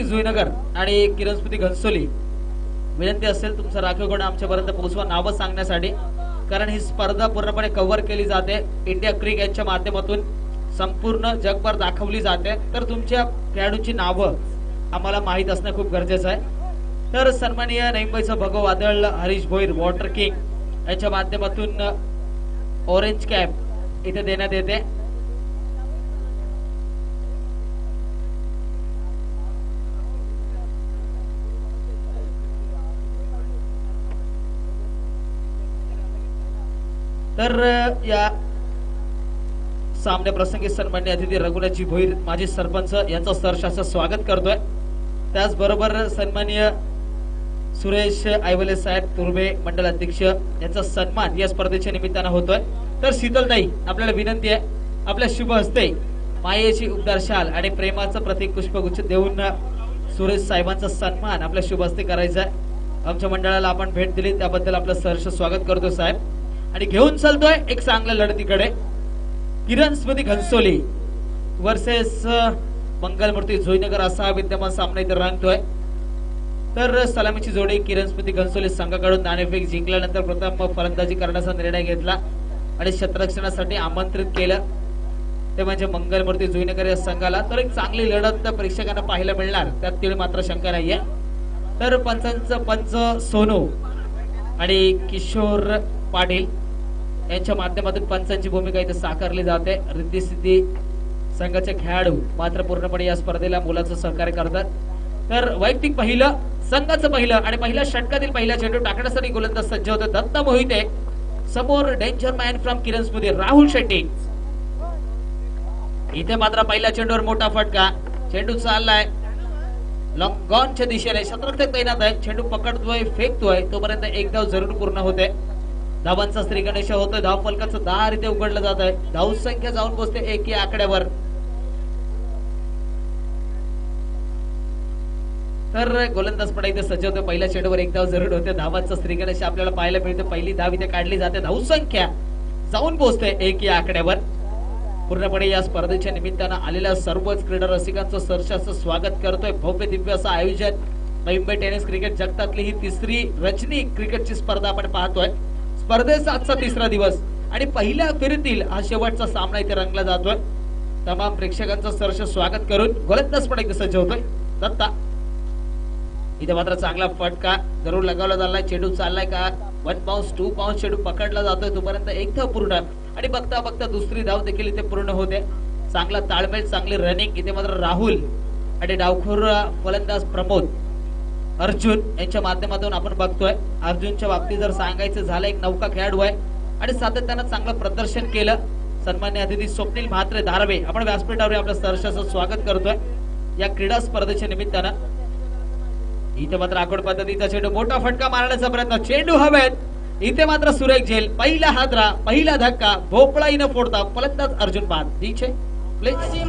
जुईनगर आणि किरण स्मृती घनसोली विनंती असेल तुमचं राखीव गुण आमच्यापर्यंत पोहोचवा नावं सांगण्यासाठी, कारण ही स्पर्धा पूर्णपणे कव्हर केली जाते इंडिया क्रिक यांच्या माध्यमातून संपूर्ण जगभर दाखवली जाते, तर तुमच्या खेळाडूंची नावं आम्हाला माहीत असणं खूप गरजेचं आहे। तर सन्माननीय नईमुंबईचा भगव वादळ हरीश भोईर वॉटर किंग यांच्या माध्यमातून ऑरेंज कॅप इथे देण्यात येते। तर या सामने प्रसंगी सन्मान्य अतिथी रघुनाथजी भोईर माजी सरपंच यांचं सहर्षाचं स्वागत करतोय। त्याचबरोबर सन्माननीय सुरेश आयवले साहेब तुर्बे मंडल अध्यक्ष यांचा सन्मान या स्पर्धेच्या निमित्तानं होतोय। तर शीतलताई आपल्याला विनंती आहे, आपल्या शुभ हस्ते मायेची उबदार शाल आणि प्रेमाचं प्रतीक पुष्पगुच्छ देऊन सुरेश साहेबांचा सन्मान आपल्या शुभ हस्ते करायचा आहे। आमच्या मंडळाला आपण भेट दिली त्याबद्दल आपलं सहर्ष स्वागत करतो साहेब। आणि घेऊन चालतोय एक चांगल्या लढतीकडे किरण स्मृती घनसोली वर्सेस मंगलमूर्ती जुईनगर असा विद्यमान सामना इथे रंगतोय। तर सलामीची जोडी किरण स्मृती घनसोली संघाकडून नाणेफेक जिंकल्यानंतर प्रथम फलंदाजी करण्याचा निर्णय घेतला आणि क्षेत्ररक्षणासाठी आमंत्रित केलं ते म्हणजे मंगलमूर्ती जुईनगर या संघाला। तर एक चांगली लढत प्रेक्षकांना पाहायला मिळणार त्यात तीळ मात्र शंका नाहीये। तर पंचांचं पंच सोनू आणि किशोर पाटील यांच्या माध्यमातून पंचांची भूमिका इथे साकारली जाते। रिद्धी सिद्धी संघाचे खेळाडू मात्र पूर्णपणे या स्पर्धेला मुलाचं सहकार्य करतात। तर वैयक्तिक पहिलं संघाचं पहिलं आणि पहिल्या षटकातील पहिला चेंडू टाकण्यासाठी गोलंदाज सज्ज होते दत्त मोहिते, समोर डेंजर मॅन फ्रॉम किरण स्मृती राहुल शेट्टी। इथे मात्र पहिल्या चेंडूवर मोठा फटका, चेंडू चाललाय लॉंगॉनच्या दिशेने, शतरक्षक तैनात आहे, चेंडू पकडतोय फेकतोय तोपर्यंत एक धाव जरूर पूर्ण होते। धावांचा श्रीगणेश होतोय, धाव फलकाचं दार इथे उघडलं जात आहे, धाव संख्या जाऊन पोहोचते 1 या आकड्यावर। तर गोलंदाज पडा इथे सज्ज होते, पहिल्या चेंडूवर एक धाव जरूर होते, धावांचा श्रीगणेश आपल्याला पाहायला मिळते, पहिली धाव इथे काढली जाते, धाव संख्या जाऊन पोहोचते 1 या आकड्यावर। पूर्णपणे या स्पर्धेच्या निमित्तानं आलेल्या सर्वच क्रीडा रसिकांचं सहर्षाचं स्वागत करतोय। भव्य दिव्य असं आयोजन मुंबई टेनिस क्रिकेट जगतातली ही तिसरी रजनी क्रिकेटची स्पर्धा आपण पाहतोय। स्पर्धेचा आजचा तिसरा दिवस आणि पहिल्या फेरीतील हा शेवटचा सामना इथे रंगला जातोय। तमाम प्रेक्षकांचं सहर्ष स्वागत करून गोलंदाज पण इथे सज्ज होतोय दत्ता। इथे मात्र चांगला फटका जरूर लगावला झालाय, चेंडू चाललाय का 1 बाउन्स 2 बाउन्स चेंडू पकडला जातोय तोपर्यंत एक धाव पूर्ण आणि बघता बघता दुसरी धाव देखील इथे पूर्ण होते। चांगला ताळमेळ, चांगली रनिंग इथे मात्र राहुल आणि डावखोर फलंदाज प्रमोद अर्जुन यांच्या माध्यमातून आपण बघतोय। अर्जुनच्या बाबतीत जर सांगायचं झालं एक नौका खेळाडू आहे आणि सातत्यानं चांगलं प्रदर्शन केलं। सन्मान्य अतिथी स्वप्नील म्हात्रे धारवे आपण व्यासपीठावर आपल्या सहर्षाचं स्वागत करतोय या क्रीडा स्पर्धेच्या निमित्तानं। इथे मात्र आखोड पद्धतीचा चेंडू, मोठा फटका मारण्याचा प्रयत्न, चेंडू हवेत, इथे मात्र सुरेख झेल, पहिला हादरा, पहिला धक्का, भोपळा न फोडता फलंदाज अर्जुन बाद दीचे प्लीज।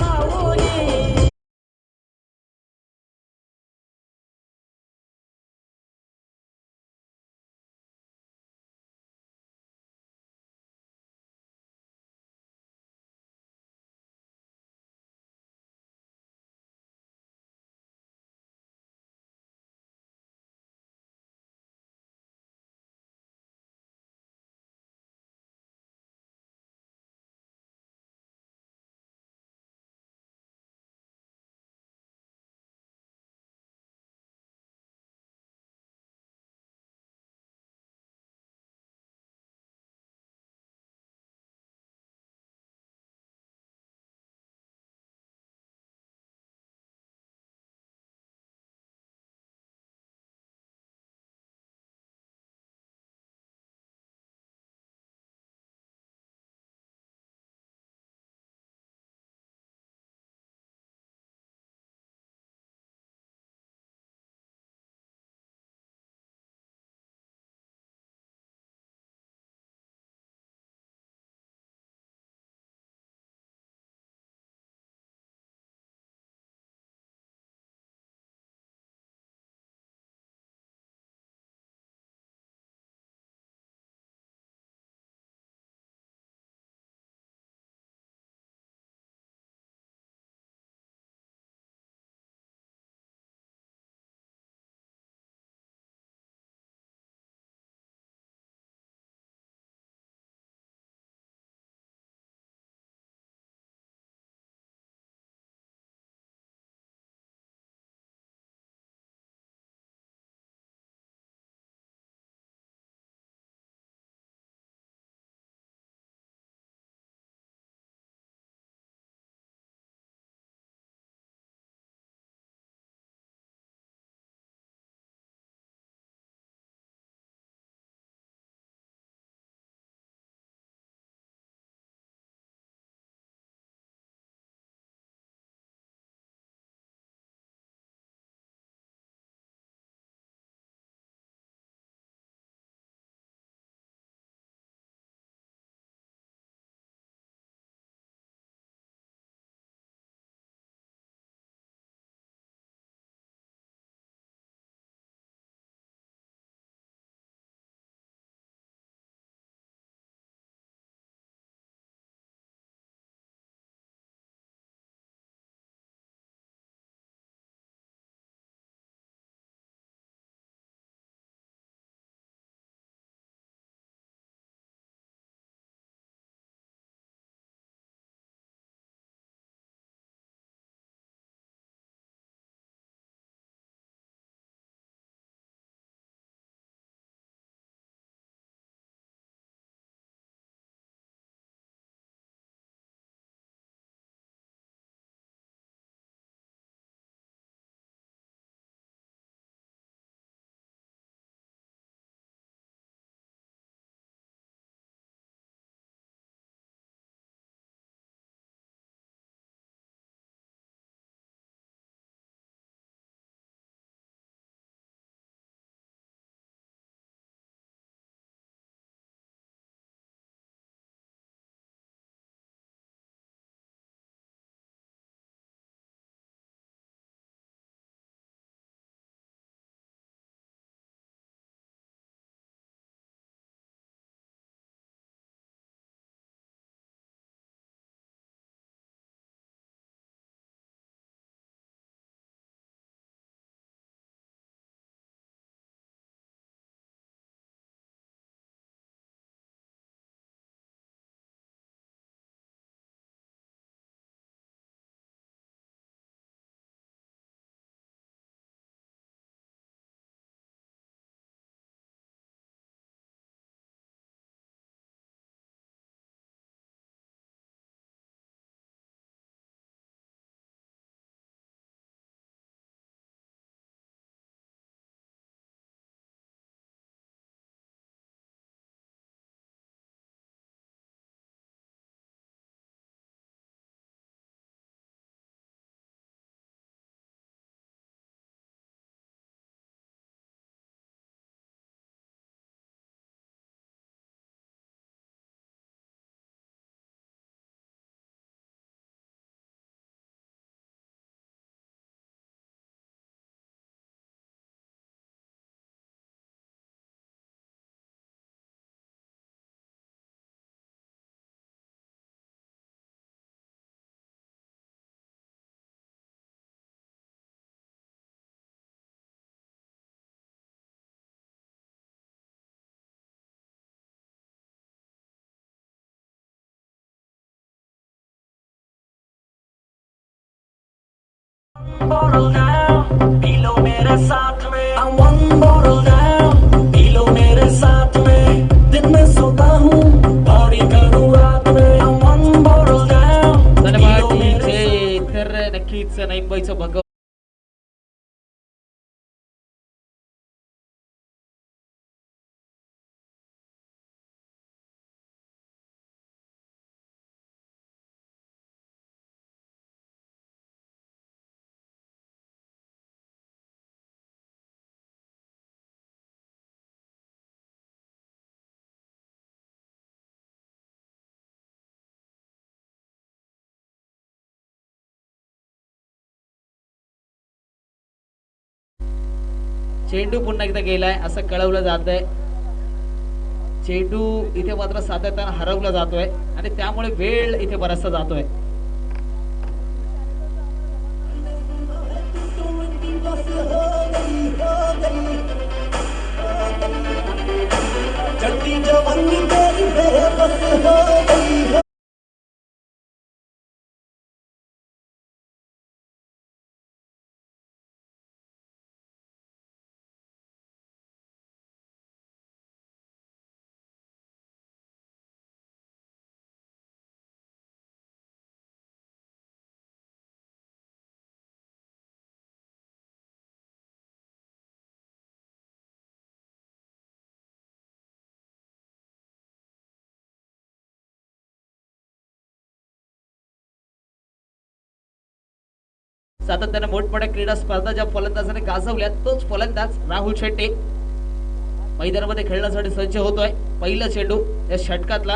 bottle now, पी लो मेरे साथ में. I'm one bottle now, पी लो मेरे साथ में. दिन में सोता हूँ, party करूँ रात में. I'm one bottle now, पी लो मेरे साथ में. तर नक्कीच नाईकबाईचं भगव चेंडू पुन्हा एकदा गेलाय असं कळवलं जात आहे. चेंडू इथे मात्र सातत्यानं हरवला जातोय आणि त्यामुळे वेळ इथे बराचसा जातोय. सातत्याने मोठमोठ्या क्रीडा स्पर्धा ज्या फलंदाजाने गाजवल्या तोच फलंदाज राहुल शेट्टी मैदानामध्ये खेळण्यासाठी सज्ज होतोय. पहिला चेंडू या षटकातला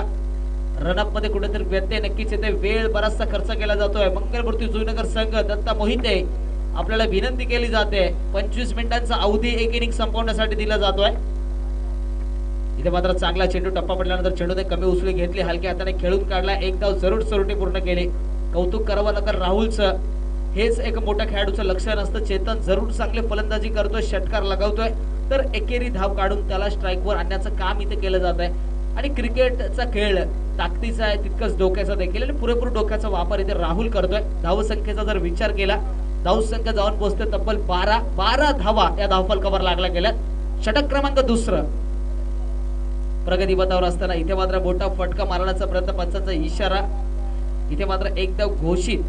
रनअप मध्ये कुठेतरी व्यत्यय नक्कीच येते. वेळ बराचसा खर्च केला जातोय. मंगलमूर्ती जुईनगर संघ दत्ता मोहिते आपल्याला विनंती केली जाते 25 मिनिटांचा अवधी एक इनिंग संपवण्यासाठी दिला जातोय. इथे मात्र चांगला चेंडू टप्पा पडल्यानंतर चेंडूने कमी उचली घेतली. हलक्या हाताने खेळून काढला. एक धाव जरूर सरोटी पूर्ण केली. कौतुक करावं लागेल राहुलचं. हेच एक मोठ्या खेळाडूचं लक्षण असतं. चेतन जरूर चांगले फलंदाजी करतोय, षटकार लगावतोय तर एकेरी धाव काढून त्याला स्ट्राईकवर आणण्याचं काम इथे केलं जात आहे. आणि क्रिकेटचा खेळ ताकदीचा आहे तितकंच डोक्याचा देखील आणि पुरेपूर डोक्याचा वापर इथे राहुल करतोय. धावसंख्येचा जर विचार केला धावसंख्या जाऊन पोहोचते तब्बल 12 धावा या धावफलकावर लागल्या गेल्यात. षटक क्रमांक दुसरं प्रगतीपथावर असताना इथे मात्र मोठा फटका मारण्याचा प्रयत्न, पंचांचा इशारा. इथे मात्र एक धाव घोषित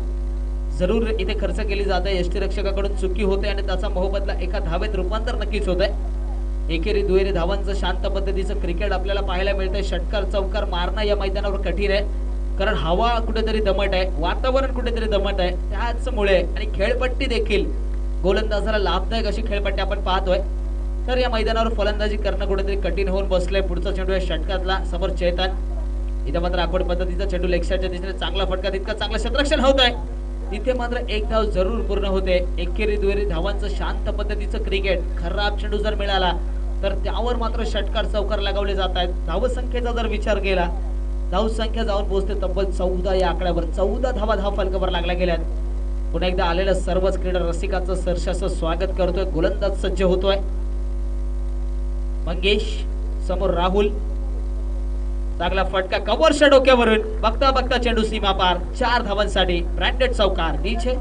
जरूर इथे खर्च केली जाते. यष्टीरक्षकाकडून चुकी होते आणि त्याचा मोहबदला एका धावेत रूपांतर नक्कीच होत आहे. एकेरी दुहेरी धावांचं शांत पद्धतीचं क्रिकेट आपल्याला पाहायला मिळतंय. षटकार चौकार मारणं या मैदानावर कठीण आहे कारण हवा कुठेतरी दमट आहे, वातावरण कुठेतरी दमट आहे. त्याचमुळे आणि खेळपट्टी देखील गोलंदाजाला लाभदायक अशी खेळपट्टी आपण पाहतोय. तर या मैदानावर फलंदाजी करणं कुठेतरी कठीण होऊन बसलंय. पुढचा चेंडू या षटकातला समोर चेतन. इथे मात्र आखोड पद्धतीचा चेंडू लेगसाईडच्या दिशेने चांगला फटका, तितका चांगला क्षेत्ररक्षण होत आहे. तिथे मात्र एक धाव जरूर पूर्ण होते. एकेरी दुहेरी धावांचं शांत पद्धतीचं क्रिकेट. खराब चेंडू जर मिळाला तर त्यावर मात्र षटकार चौकार लगावले जात आहेत. धावसंख्येचा जर विचार केला धावसंख्या जाऊन पोहोचते तब्बल 14 या आकड्यावर. 14 धावा धावफलकावर लागल्या गेल्यात. पुन्हा एकदा आलेल्या सर्वच क्रीडा रसिकांचं सरशाचं स्वागत करतोय. गोलंदाज सज्ज होतोय. मंगेश समोर राहुल. चांगला फटका कव्हरच्या डोक्यावरून. बघता बघता चेंडू सीमा पार. 4 धावांसाठी ब्रँडेड चौकार. नीचे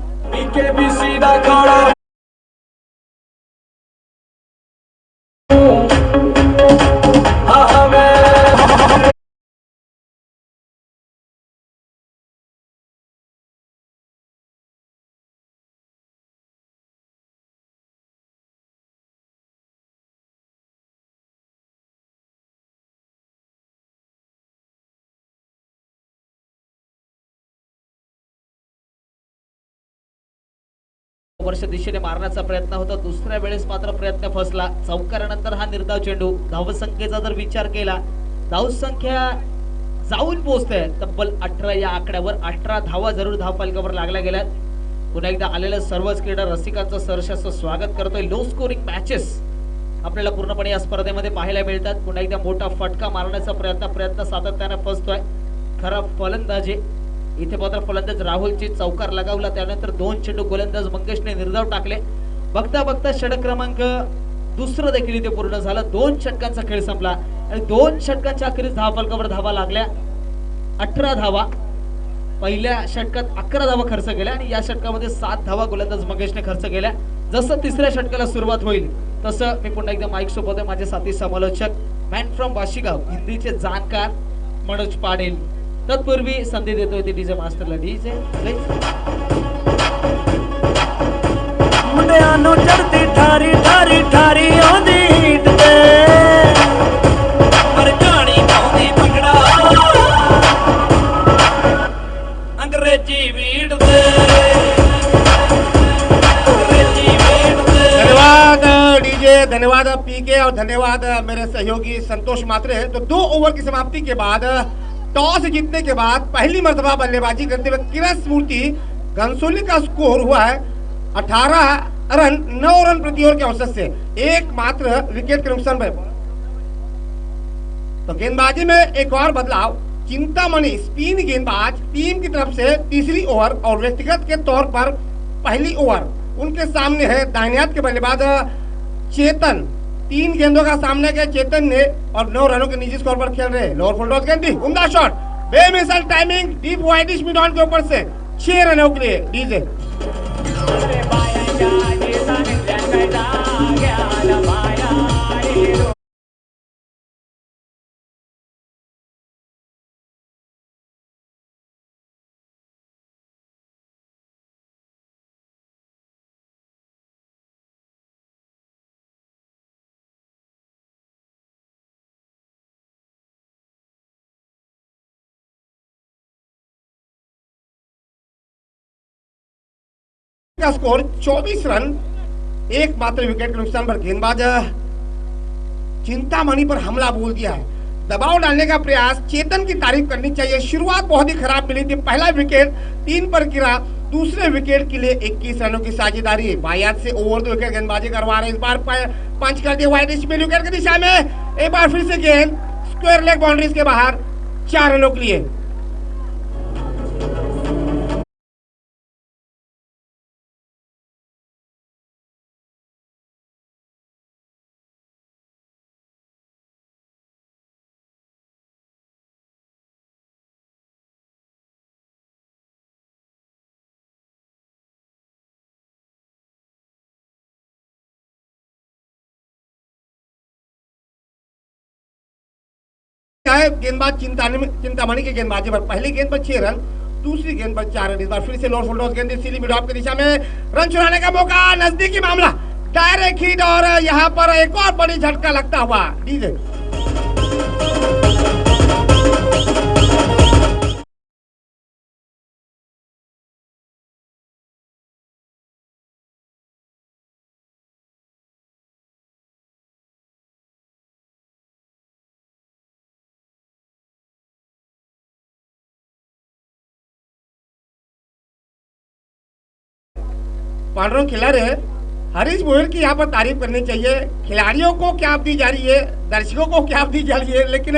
वर्ष दिशेने मारण्याचा प्रयत्न होता. दुसऱ्या वेळेस मात्र प्रयत्न फसला. चौकारानंतर हा निर्धाव चेंडू. धावसंख्येचा जर विचार केला धावसंख्या जाऊन पोहोचते तब्बल 18 या आकड्यावर. 18 धावा जरूर धावफलकावर लागल्या गेल्यात. पुन्हा एकदा आलेल्या सर्वच क्रीडा रसिकांचं सहर्षाचं स्वागत करतोय. लो स्कोरिंग मॅचेस आपल्याला पूर्णपणे या स्पर्धेमध्ये पाहायला मिळतात. पुन्हा एकदा मोठा फटका मारण्याचा प्रयत्न सातत्याने फसतोय. खराब फलंदाजी. इथे मात्र फलंदाज राहुलची चौकार लगावला. त्यानंतर 2 चेंडू गोलंदाज मंगेशने निर्धाव टाकले. बघता बघता षटक क्रमांक दुसरं देखील इथे पूर्ण झालं. 2 षटकांचा खेळ संपला आणि 2 षटकांच्या अखेरीस धावफलकावर धावा लागल्या. 18 धावा. पहिल्या षटकात 11 धावा खर्च केल्या आणि या षटकामध्ये 7 धावा गोलंदाज मंगेशने खर्च केल्या. जसं तिसऱ्या षटकाला सुरुवात होईल तसं मी पुन्हा एकदा माईक सोबत आहे माझे साथी समालोचक मॅन फ्रॉम बाशिगाव हिंदीचे जाणकार मनोज पाटील. तत्पूर्वी संधी देतोय ते डीजे मास्टरला. डीजे मुंडिਆਂ ਨੂੰ ਚੜਦੀ ਠਾਰੀ ਠਾਰੀ ਠਾਰੀ ਆਉਂਦੀ ਹੀਟ ਤੇ ਪਰ ਕਹਾਣੀ ਪਾਉਂਦੀ ਭੰਗੜਾ ਅੰਗਰੇਜ਼ੀ ਵੀਟ ਤੇ ਅੰਗਰੇਜ਼ੀ ਵੀਟ ਤੇ. धन्यवाद डीजे, धन्यवाद पीके और धन्यवाद मेरे सहयोगी संतोष मात्रे. तो 2 ओवर की समाप्ति के बाद टॉस जीतने के बाद पहली मर्तबा बल्लेबाजी करते हुए कृष्णमूर्ति घनसोली का स्कोर हुआ है 18 रन 9 रन प्रति ओवर के औसत से, एकमात्र विकेट के नुकसान पर. तो गेंदबाजी में एक और बदलाव. चिंतामणि स्पिन गेंदबाज टीम की तरफ से तीसरी ओवर और व्यक्तिगत के तौर पर पहली ओवर उनके सामने है दाहिने हाथ के बल्लेबाज चेतन. 3 गेंदों का सामना किया चेतन ने और 9 रनों के निजी स्कोर पर खेल रहे. लोअर फुल टॉस गेंद, उम्दा शॉट, बेमिसाल timing, deep widish mid on के ऊपर से 6 रनों के लिए डीजे. का स्कोर 24 रन, एकमात्र विकेट के नुकसान पर. गेंदबाज चिंतामणि पर हमला बोल दिया है. दबाव डालने का प्रयास. चेतन की तारीफ करनी चाहिए, शुरुआत बहुत ही खराब मिली थी. पहला विकेट 3 पर गिरा, दूसरे विकेट के लिए 21 रनों की साझेदारी. बायात से ओवर 2 विकेट गेंदबाजी करवा रहे. इस बार पंच कर दिया वाइड स्पिन विकेट की दिशा में. एक बार फिर से गेंद स्क्वायर लेग बाउंड्रीज के बाहर, 4 रनों के लिए. गेंदबाज चिंतामणि के गेंदबाजी पर पहली गेंद पर 6 रन, दूसरी गेंद पर 4 रन. इस बार फिर से लोअर फुल टॉस गेंद सीली मिड ऑफ की दिशा में, रन चुराने का मौका, नजदीकी मामला, डायरेक्ट हिट और यहाँ पर एक और बड़ी झटका लगता हुआ. डीजे पांडुरंग खिला रहे. हरीश गोयल की यहाँ पर तारीफ करनी चाहिए. खिलाड़ियों को क्या दी जा रही है, दर्शकों को क्या दी जा रही है, लेकिन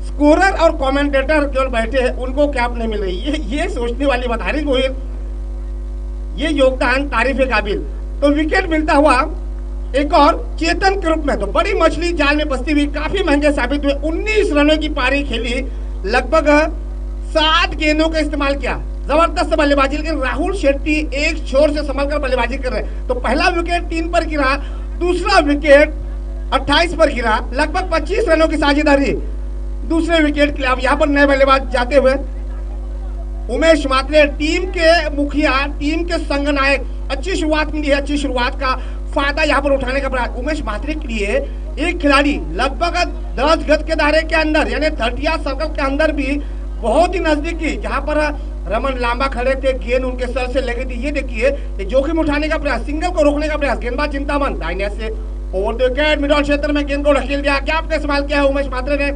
स्कोरर और कमेंटेटर केवल बैठे हैं, उनको क्या नहीं मिल रही. ये सोचने वाली बात. हरीश गोयल ये योगदान तारीफ के काबिल. तो विकेट मिलता हुआ एक और चेतन के रूप में. तो बड़ी मछली जाल में फंसती हुई काफी महंगे साबित हुए. 19 रनों की पारी खेली, लगभग 7 गेंदों का इस्तेमाल किया. जबरदस्त बल्लेबाजी, लेकिन राहुल शेट्टी एक छोर से संभल कर बल्लेबाजी कर रहे हैं. तो पहला विकेट 3 पर गिरा, दूसरा विकेट 28 पर गिरा, लगभग 25 रनों की साझेदारी दूसरे विकेट के लिए. अब यहाँ पर नए बल्लेबाज जाते हुए उमेश मात्रे, टीम के मुखिया, टीम के संगनायक. अच्छी शुरुआत मिली है, अच्छी शुरुआत का फायदा यहाँ पर उठाने का प्रयास. उमेश मात्रे के लिए एक खिलाड़ी लगभग 10 गज के दायरे के अंदर, यानी 30 सर्कल के अंदर भी बहुत ही नजदीकी, जहां पर रमन लांबा खड़े थे, गेंद उनके सर से लगी थी. ये देखिए जोखिम उठाने का प्रयास, सिंगल को रोकने का प्रयास. गेंदबाज चिंतामन दाहिने से over the wicket mid on क्षेत्र में गेंद को ढकेल दिया. क्या आपका इस्तेमाल किया है उमेश मात्रे ने.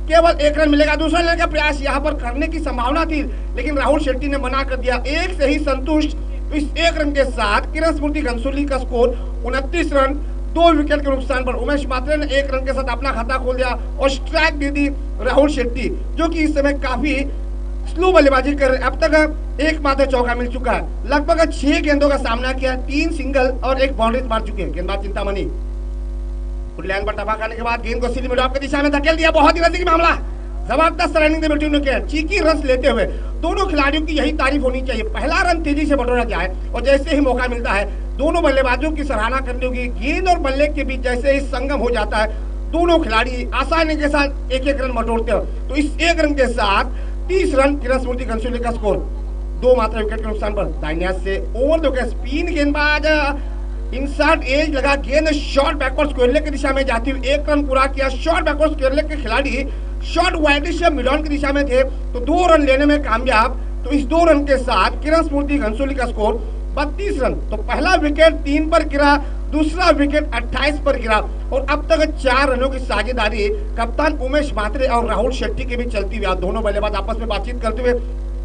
केवल 1 रन मिलेगा. दूसरा लेने का प्रयास यहाँ पर करने की संभावना थी, लेकिन राहुल शेट्टी ने मना कर दिया. एक से ही संतुष्ट. इस 1 रन के साथ कृष्णमूर्ति घनसोली का स्कोर 29 रन, 2 विकेट के नुकसान पर. उमेश मात्रे ने 1 रन के साथ अपना खाता खोल दिया और स्ट्राइक दे दी राहुल शेट्टी, जो कि इस समय काफी स्लो बल्लेबाजी कर रहे. अब तक एकमात्र चौका मिल चुका है. लगभग 6 गेंदों का सामना किया, 3 सिंगल और 1 बाउंड्री मार चुके हैं. गेंदबाज चिंतामणि लाइन पर टपा करने के बाद गेंद को सीधी मिड ऑफ की दिशा में धकेल दिया. बहुत ही नजदीकी मामला, जबरदस्त रनिंग बैठी उन्होंने चीकी रन लेते हुए। दोनों खिलाड़ियों की यही तारीफ होनी चाहिए। पहला रन तेजी से बटोरा जाए और जैसे ही मौका मिलता है दोनों बल्लेबाजों की सराहना करनी होगी। गेंद और बल्ले के बीच जैसे ही संगम हो जाता है दोनों खिलाड़ी आसानी के साथ एक एक रन बटोरते हो। तो इस एक रन के साथ 30 रन किरण स्मृति घनसोली का स्कोर, 2 मात्र विकेट के नुकसान पर। दाहिने हाथ से ओवर दो के स्पिन गेंदबाज इनसाइड एज लगा, गेंद शॉर्ट बैकवर्ड स्क्वायर लेग की दिशा में जाती हुई 1 रन पूरा किया। शॉर्ट बैकवर्ड स्क्वायर लेग के खिलाड़ी शॉर्ट वाइडिश मिड ऑन की दिशा में थे तो 2 रन लेने में कामयाब। तो इस 2 रन के साथ किरण स्मृति घनसोली का स्कोर 32 रन। तो पहला विकेट 3 पर गिरा, दूसरा विकेट 28 पर गिरा और अब तक 4 रनों की साझेदारी कप्तान उमेश म्हात्रे और राहुल शेट्टी के भी चलती हुई। दोनों बल्लेबाज आपस में बातचीत करते हुए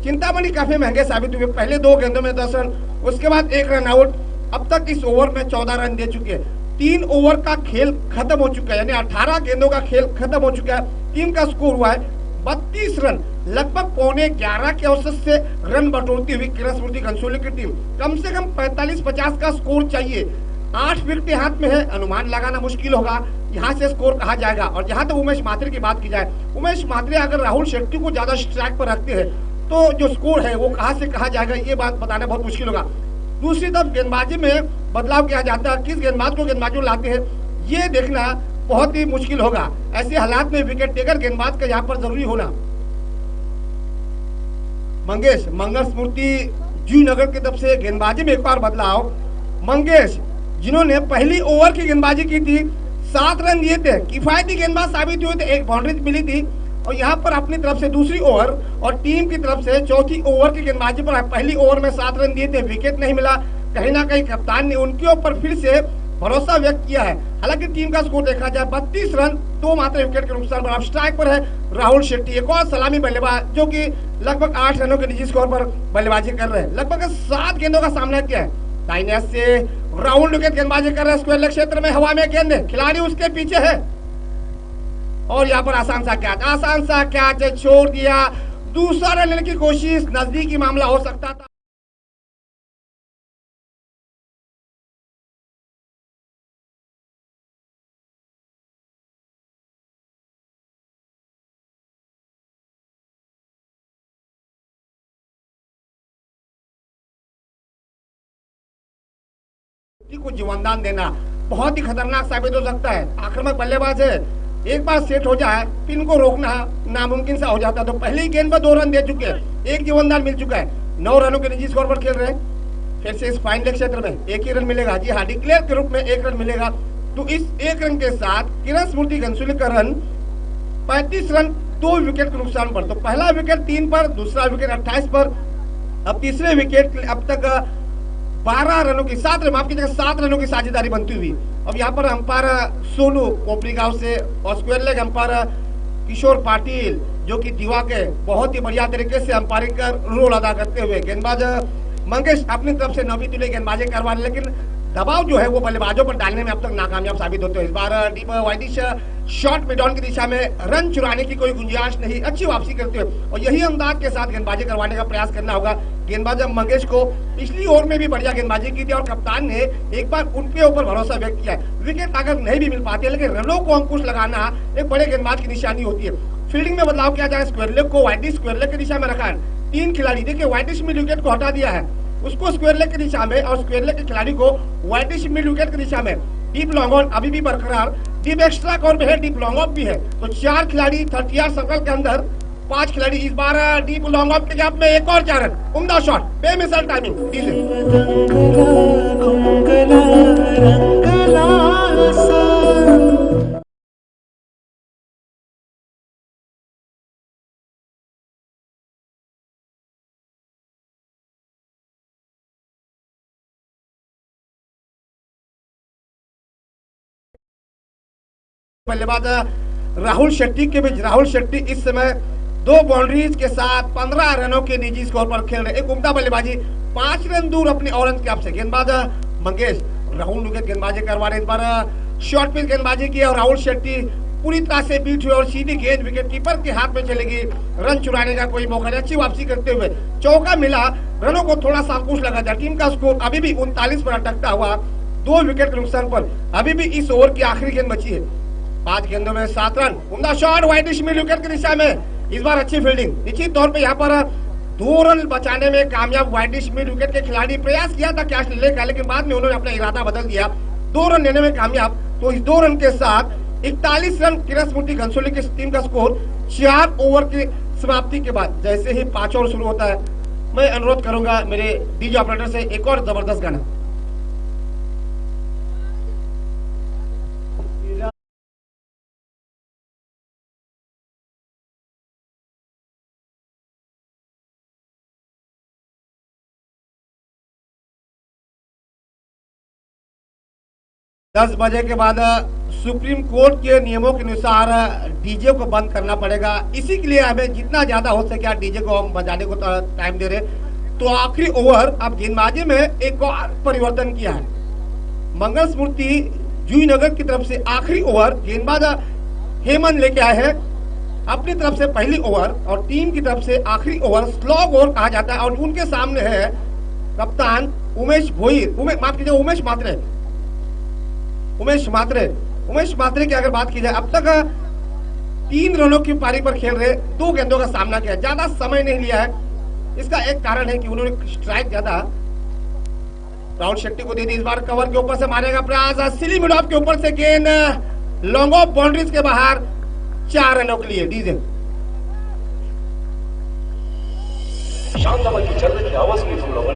चिंतामणि काफी महंगे साबित हुए। पहले 2 गेंदों में 10 रन, उसके बाद 1 रन आउट। अब तक इस ओवर में 14 रन दे चुके हैं। 3 ओवर का खेल खत्म हो चुका है, यानी 18 गेंदों का खेल खत्म हो चुका है। टीम का स्कोर हुआ है 32 रन। लगभग 11:15 के औसत से रन बटोरती हुई किरण स्मृति घनसोली की टीम कम से कम 45-50 का स्कोर चाहिए। 8 विकेट हाथ में है, अनुमान लगाना मुश्किल होगा यहाँ से स्कोर कहा जाएगा। और जहां तक उमेश म्हात्रे की बात की जाए, उमेश म्हात्रे अगर राहुल शेट्टी को ज्यादा स्ट्राइक पर रखते हैं तो जो स्कोर है वो कहां से कहा जाएगा ये बात बताना बहुत मुश्किल होगा। दूसरी तरफ गेंदबाजी में बदलाव किया जाता है, किस गेंदबाज को गेंदबाजी लाते हैं ये देखना बहुत ही मुश्किल होगा। ऐसे हालात में विकेट टेकर गेंदबाज का यहाँ पर जरूरी होना। मंगेश मंगल स्मृति जूनगर की तरफ से गेंदबाजी में एक बार बदलाव। मंगेश जिन्होंने पहली ओवर की गेंदबाजी की थी, 7 रन दिए थे, किफायती गेंदबाज साबित हुए थे, 1 बाउंड्री मिली थी। और यहाँ पर अपनी तरफ से दूसरी ओवर और टीम की तरफ से चौथी ओवर की गेंदबाजी पर पहली ओवर में 7 रन दिए थे, विकेट नहीं मिला। कहीं ना कहीं कप्तान ने उनके ऊपर फिर से भरोसा व्यक्त किया है। हालांकि टीम का स्कोर देखा जाए 32 रन, 2 मात्र विकेट के नुकसान पर। अब स्ट्राइक पर है राहुल शेट्टी, एक और सलामी बल्लेबाज जो कि लगभग 8 रनों के निजी स्कोर पर बल्लेबाजी कर रहे हैं। लगभग 7 गेंदों का सामना किया है। दाहिने हाथ से राहुल विकेट गेंदबाजी कर रहे हैं, स्क्वायर लेग क्षेत्र में हवा में गेंद, खिलाड़ी उसके पीछे है और यहाँ पर आसान सा कैच छोड़ दिया। दूसरा रन लेने की कोशिश, नजदीकी मामला हो सकता था। को जीवनदान देना बहुत ही खतरनाक साबित हो सकता है। आक्रामक बल्लेबाज है, एक बार सेट हो जाए पिन को रोकना नामुमकिन सा हो जाता है। तो पहली गेंद पर 2 रन दे चुके हैं, 1 जीवनदान मिल चुका है। 9 रनों के निजी स्कोर पर खेल रहे हैं। फिर से इस फाइन लेग क्षेत्र में 1 ही रन मिलेगा। जी हाँ, डिक्लेयर के रूप में 1 रन मिलेगा। तो इस 1 रन के साथ किरण स्मृति घनसोली का रन 35 रन, 2 विकेट के नुकसान पर। तो पहला विकेट 3 पर, दूसरा विकेट 28 पर। अब तीसरे विकेट अब तक 12 रनों की 7 रनों की साझेदारी बनती हुई। अब यहाँ पर अंपायर सोनू कोपरी गांव से और स्क्वायर लेग अंपायर किशोर पाटिल जो कि दीवा के बहुत ही बढ़िया तरीके से अंपायरिंग का रोल अदा करते हुए। गेंदबाज मंगेश अपनी तरफ से नवी तुले गेंदबाजी करवा रहे, लेकिन दबाव जो है वो बल्लेबाजों पर डालने में अब तक नाकामयाब साबित होते हैं। इस बार deep wideish short mid on की दिशा में रन चुराने की कोई गुंजाइश नहीं, अच्छी वापसी करते हुए और यही अंदाज के साथ गेंदबाजी करवाने का प्रयास करना होगा। गेंदबाज मंगेश को पिछली ओवर में भी बढ़िया गेंदबाजी की थी और कप्तान ने एक बार उनके ऊपर भरोसा व्यक्त किया है। विकेट अगर नहीं भी मिल पाती है लेकिन रनों को अंकुश लगाना एक बड़े गेंदबाज की निशानी होती है। फील्डिंग में बदलाव किया जाए, स्क्वायर लेग को वाइडिश स्क्वायर लेग की दिशा में रखा है। 3 खिलाड़ी देखिए, वाइडिश मिड विकेट को हटा दिया है, उसको स्क्वायर लेग की दिशा में और स्क्वायर लेग के खिलाड़ी को वाइडिश मिड विकेट की दिशा में। डीप लॉन्ग ऑन अभी भी बरकरार, डीप एक्स्ट्रा कॉर्नर में है, डीप लॉन्ग ऑफ भी है। तो 4 खिलाड़ी 30 सर्कल के अंदर, 5 खिलाड़ी। इस बार डीप लॉन्ग ऑफ के गैप में एक और 4 रन, उम्दा शॉट, बेमिसाल टाइमिंग। बल्लेबाज राहुल शेट्टी के बीच, राहुल शेट्टी इस समय 2 बाउंड्रीज के साथ 15 रनों के निजी स्कोर पर खेल रहे। एक उम्दा बल्लेबाजी, 5 रन दूर अपने ऑरेंज कैप से। गेंदबाज मंगेश राहुल विकेट गेंदबाजी करवा रहे। इस बार शॉर्ट पिच गेंदबाजी की और राहुल शेट्टी पूरी तरह से बीट हुए और सीधी गेंद विकेट कीपर के हाथ में चलेगी। रन चुराने का कोई मौका नहीं, अच्छी वापसी करते हुए चौका मिला, रनों को थोड़ा सा अंकुश लगा था। टीम का स्कोर अभी भी 39 पर अटकता हुआ 2 विकेट के नुकसान पर। अभी भी इस ओवर की आखिरी गेंद बची है 5 गेंदों में 7 रन, उम्दा शॉट, वाइड मिड विकेट की दिशा में, इस बार अच्छी फील्डिंग। निश्चित तौर पे यहाँ पर 2 रन बचाने में कामयाब वाइड मिड विकेट के खिलाड़ी, प्रयास किया था कैच लेने का, लेकिन बाद में उन्होंने अपना इरादा बदल दिया, 2 रन लेने में कामयाब। तो इस 2 रन के साथ 41 रन किरस्मुती घनसोली की टीम का स्कोर 4 ओवर की समाप्ति के बाद। जैसे ही 5 ओवर शुरू होता है, मैं अनुरोध करूंगा मेरे डीजे ऑपरेटर से एक और जबरदस्त गाना। दस बजे के बाद सुप्रीम कोर्ट के नियमों के अनुसार डीजे को बंद करना पड़ेगा। इसी के लिए हमें जितना ज्यादा हो सके डीजे को हम बजाने को टाइम दे रहे। तो आखिरी ओवर अब गेंदबाजी में एक और परिवर्तन किया है। मंगल स्मृति जूहीनगर की तरफ से आखिरी ओवर गेंदबाज हेमंत लेके आए हैं। अपनी तरफ से पहली ओवर और टीम की तरफ से आखिरी ओवर स्लॉग ओवर कहा जाता है। और उनके सामने है कप्तान उमेश भोईर, माफ कीजिए उमेश मात्रे की अगर बात की जाए, अब तक 3 रनों की पारी पर खेल रहे, 2 गेंदों का सामना किया, ज्यादा समय नहीं लिया है। इसका एक कारण है कि उन्होंने स्ट्राइक ज्यादा राहुल शेट्टी को दे दी। इस बार कवर के ऊपर से मारेगा प्रयास, सिली मिड ऑफ के ऊपर से गेंद लॉन्ग ऑफ बाउंड्रीज के बाहर, 4 रनों के लिए डीजे। शांतपैकी चल आवाज मी तुला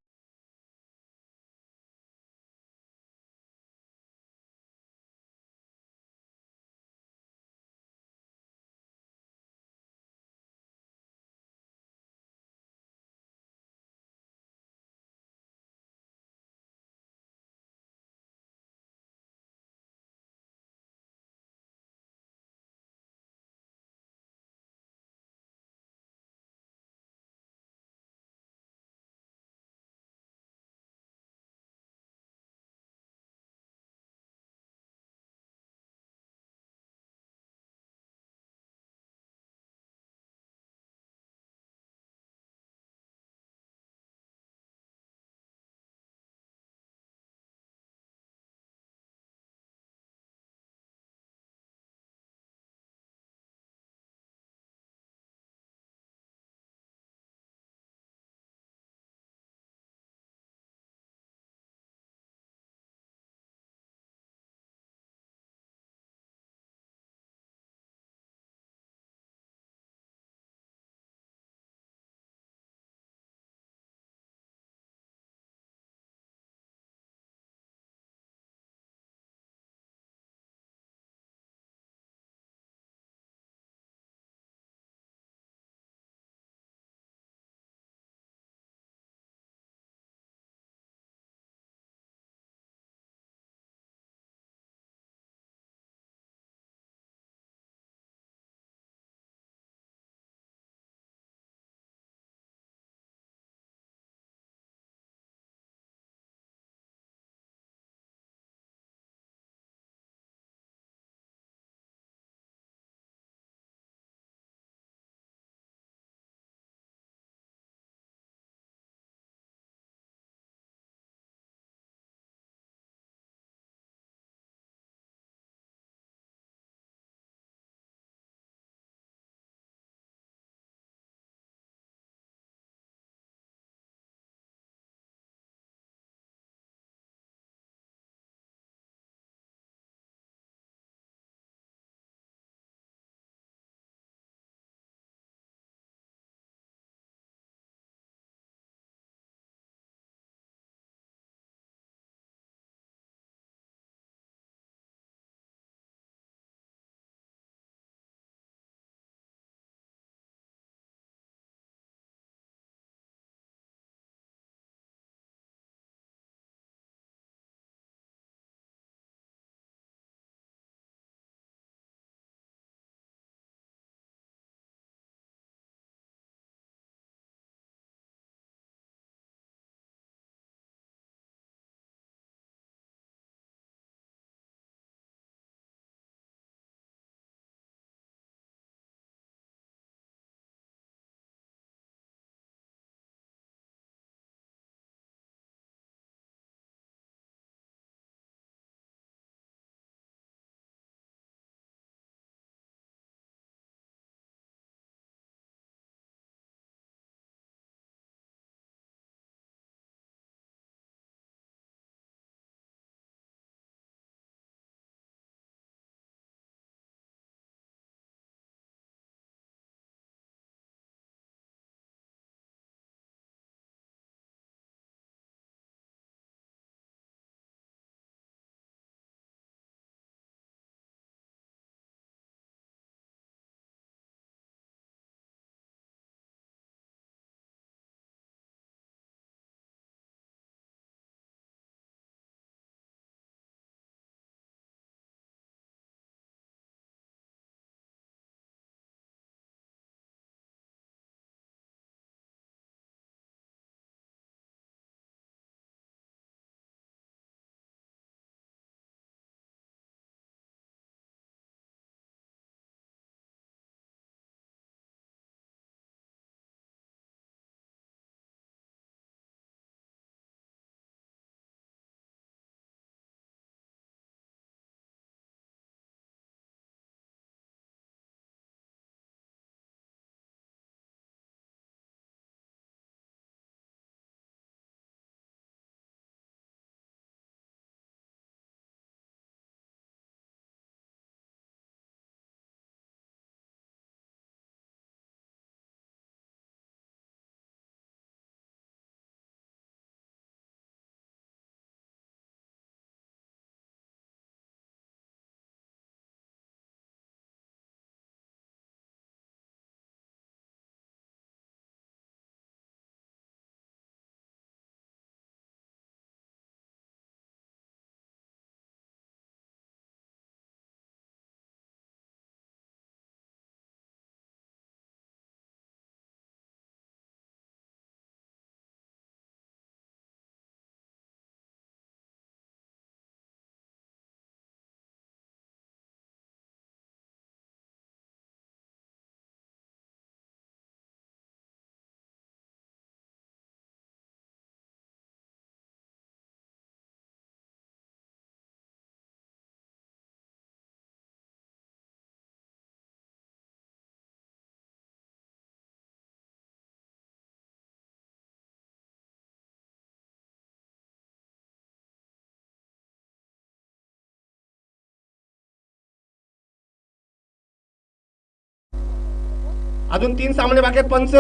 अजून 3 सामने बाकी आहेत. पंच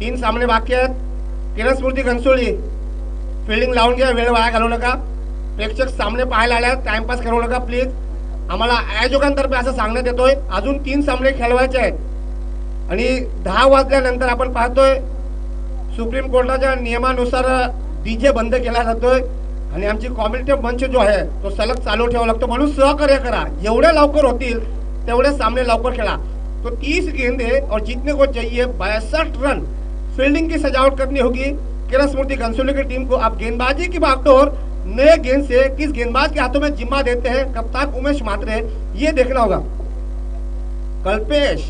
3 सामने बाकी आहेत. किरण स्मृती घनसोळी फिल्डिंग लावून घ्या, वेळ वाया घालवू नका. प्रेक्षक सामने पाहायला आल्यात, टाइमपास करू नका प्लीज. आम्हाला आयोजकांतर्फे असं सांगण्यात येतोय अजून 3 सामने खेळवायचे आहेत आणि 10 वाजल्यानंतर आपण पाहतोय सुप्रीम कोर्टाच्या नियमानुसार डीजे बंद केला जातोय आणि आमची कॉम्पिटिटिव्ह मंच जो आहे तो सलग चालू ठेवावा लागतो. म्हणून सहकार्य करा, जेवढे लवकर होतील तेवढे सामने लवकर खेळा. तो 30 गेंदे और जीतने को चाहिए 62 रन. फील्डिंग की सजावट करनी होगी. किरण स्मृति घनसोली की टीम को अब गेंदबाजी की बागडोर नए गेंद से किस गेंदबाज के हाथों में जिम्मा देते हैं कप्तान उमेश म्हात्रे, ये देखना होगा. कल्पेश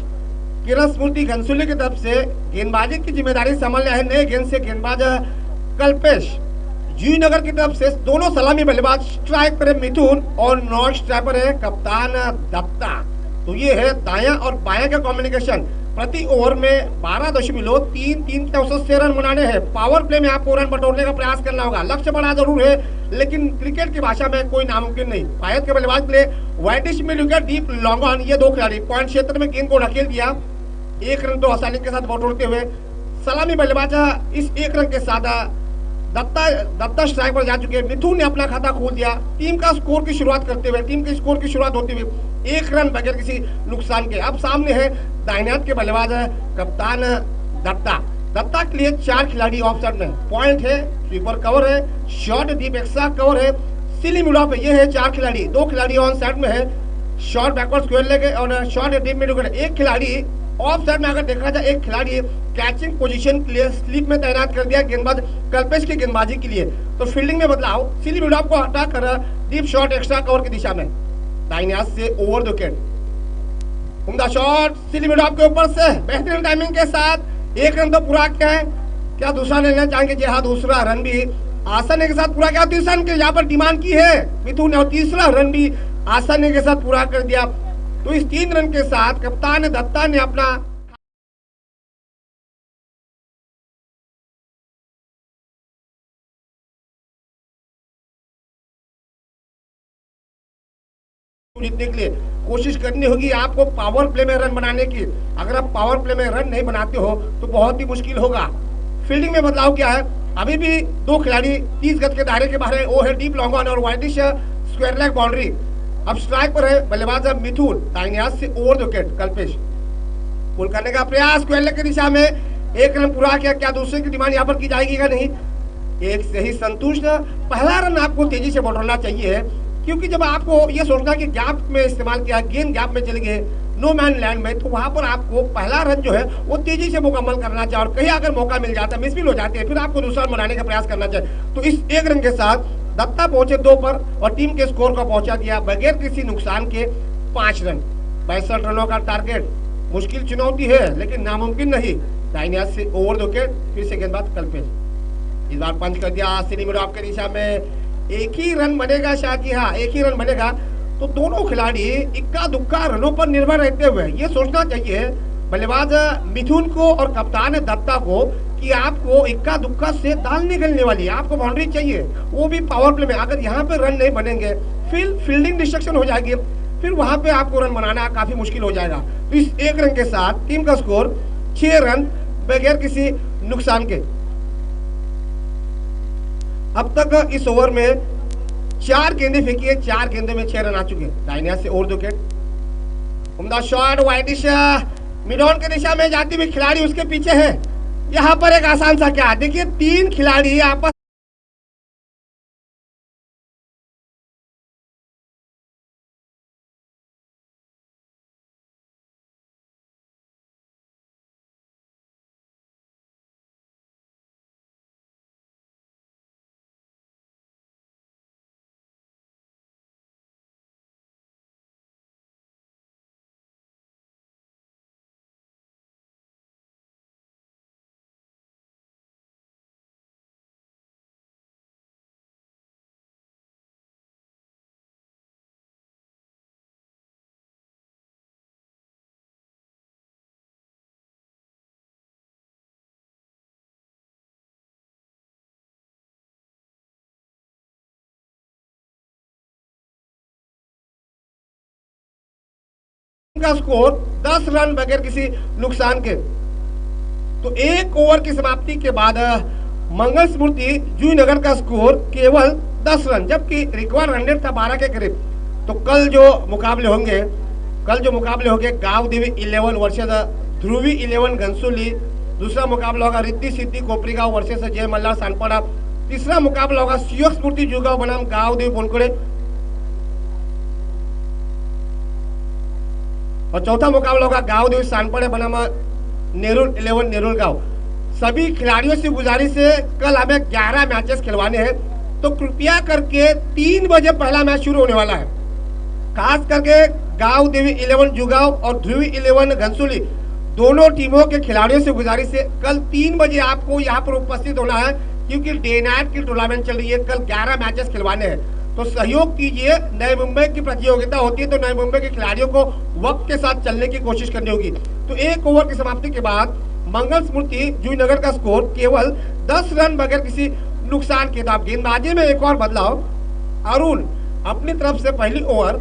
किरण स्मृति घनसोली की तरफ से गेंदबाजी की जिम्मेदारी संभालने है नए गेंद से गेंदबाज कल्पेश. जी नगर की तरफ से दोनों सलामी बल्लेबाज, स्ट्राइक पर है मिथुन और नॉन स्ट्राइक पर है कप्तान दत्ता. तो ये है दायां और बायां का कम्युनिकेशन. प्रति ओवर में 12.3 रन बनाने हैं. पावर प्ले में आपको रन बटोरने का प्रयास करना होगा. लक्ष्य बड़ा जरूर है लेकिन क्रिकेट की भाषा में कोई नामुमकिन नहीं. पायत के बल्लेबाज के लिए वाइडिश में विकेट, डीप लॉन्ग ऑन, ये 2 खिलाड़ी पॉइंट क्षेत्र में गेंद को ढकेल दिया. 1 रन तो आसानी के साथ बटोरते हुए सलामी बल्लेबाज इस 1 रन के साथ दत्ता स्ट्राइक पर जा चुके हैं. मिथुन ने अपना खाता खोल दिया. टीम का स्कोर की शुरुआत करते हुए, टीम के स्कोर की शुरुआत होते हुए 1 रन बगैर किसी नुकसान के. अब सामने है दाहिने हाथ के बल्लेबाज कप्तान दत्ता. दत्ता के लिए 4 खिलाड़ी ऑफ साइड में. पॉइंट है, स्वीपर कवर है, शॉर्ट डीप एक्स्ट्रा कवर है, सिली मिड ऑफ है. ये है 4 खिलाड़ी. 2 खिलाड़ी ऑन साइड में है, शॉर्ट बैकवर्ड स्क्वायर लेग और शॉर्ट डीप मिड विकेट. 1 खिलाड़ी ऑफ साइड में अगर देखा जाए, 1 खिलाड़ी कैचिंग पोजीशन के लिए स्लिप में तैनात कर दिया गेंदबाज कल्पेश की गेंदबाजी के लिए. तो फील्डिंग में बदलाव, सिली मिड ऑफ को हटाकर डीप शॉट एक्स्ट्रा कवर की दिशा में दाहिने हाथ से ओवर द विकेट. उम्दा शॉट सिली मिड ऑफ के ऊपर से बेहतरीन टाइमिंग के साथ 1 रन तो पूरा किया है. क्या दूसरा लेना चाहेंगे? जी हाँ, दूसरा रन भी आसानी के साथ पूरा किया. 30 रन के यहाँ पर डिमांड की है मिथुन ने और तीसरा रन भी आसानी के साथ पूरा कर दिया. तो इस 3 रन के साथ कप्तान दत्ता ने अपना जीतने के लिए कोशिश करनी होगी. आपको पावर प्ले में रन बनाने की. अगर आप पावर प्ले में रन नहीं बनाते हो तो बहुत ही मुश्किल होगा. फील्डिंग में बदलाव क्या है? अभी भी 2 खिलाड़ी 30 गज के दायरे के बाहर है. वो है डीप लॉन्ग ऑन और वाइडिश स्क्वायर लेग बाउंड्री. अब स्ट्राइक पर है बल्लेबाज मिथुन. दाहिने हाथ से ओवर द विकेट कल्पेश. पुल करने का प्रयास स्क्वायर लेग की दिशा में. 1 रन पूरा किया. क्या दूसरे की डिमांड यहाँ पर की जाएगी या नहीं? 1 से ही संतुष्ट. पहला रन आपको तेजी से बटोरना चाहिए क्योंकि जब आपको ये सोचना कि गैप में इस्तेमाल किया, गेंद गैप में चले गए नो मैन लैंड में, तो वहां पर आपको पहला रन जो है वो तेजी से मुकम्मल करना चाहिए. और कहीं अगर मौका मिल जाता है, मिसफील हो जाते हैं, फिर आपको दूसरा रन बनाने का प्रयास करना चाहिए. तो इस 1 रन के साथ दत्ता पहुंचे 2 पर और टीम के स्कोर को पहुंचा दिया बगैर किसी नुकसान के 5 रन. 62 रनों का टारगेट मुश्किल चुनौती है लेकिन नामुमकिन नहीं. दाहिने हाथ से ओवर द विकेट. फिर से गेंदबाज कल्पेश. इस बार पंच कर दिया सिली मिड ऑफ की दिशा में. 1 ही रन बनेगा शायद. जी हाँ, 1 ही रन बनेगा. तो दोनों खिलाड़ी इक्का दुक्का रनों पर निर्भर रहते हुए ये सोचना चाहिए बल्लेबाज मिथुन को और कप्तान दत्ता को कि आपको इक्का दुक्का से दाल निकलने वाली है. आपको बाउंड्री चाहिए, वो भी पावर प्ले में. अगर यहाँ पे रन नहीं बनेंगे फिर फील्डिंग डिस्ट्रक्शन हो जाएगी. फिर वहां पे आपको रन बनाना काफी मुश्किल हो जाएगा. तो इस 1 रन के साथ टीम का स्कोर 6 रन बगैर किसी नुकसान के. अब तक इस ओवर में 4 गेंदे फेंकी है. 4 गेंदों में 6 रन आ चुके हैं. दाहिने हाथ से ओवर द विकेट. उम्दा शॉट वाइडिश मिड ऑन की दिशा में जाती हुई खिलाड़ी उसके पीछे है. यहाँ पर एक आसान सा क्या, देखिए 3 खिलाड़ी आपस का स्कोर 10 रन बगैर किसी नुकसान के। तो एक ओवर की समाप्ति के बाद मंगल स्मृति जूहीनगर का स्कोर केवल 10 रन, जबकि रिक्वायर्ड रन रेट था 12 के करीब। तो कल जो मुकाबले होंगे गांव देवी 11 वर्सेस ध्रुवी 11 घनसोली, दूसरा मुकाबला होगा रिद्धि सिद्धि कोपरीगांव वर्सेस जय मल्हार सानपाड़ा, तीसरा मुकाबला होगा सीओ स्फूर्ति जुगांव बनाम गांव देवी बोनकोड़े, और चौथा मुकाबला होगा गांव देवी सानपाड़ा बनाम नेरुल 11 नेरुल गांव। सभी खिलाड़ियों से गुजारिश है, कल हमें 11 मैचेस खिलवाने हैं, तो कृपया करके 3 बजे पहला मैच शुरू होने वाला है। खास करके गांव देवी 11 जुगांव और ध्रुवी 11 घनसोली दोनों टीमों के खिलाड़ियों से गुजारिश है, कल 3 बजे आपको यहाँ पर उपस्थित होना है, क्योंकि डे नाइट की टूर्नामेंट चल रही है। कल 11 मैचेस खिलवाने हैं, तो सहयोग कीजिए। नई मुंबई की प्रतियोगिता होती है, तो नई मुंबई के खिलाड़ियों को वक्त के साथ चलने की कोशिश करनी होगी। तो एक ओवर की समाप्ति के बाद मंगल स्मृति जूहीनगर का स्कोर केवल 10 रन बगैर किसी नुकसान के। तो आप गेंदबाजी में एक और बदलाव, अरुण अपनी तरफ से पहली ओवर,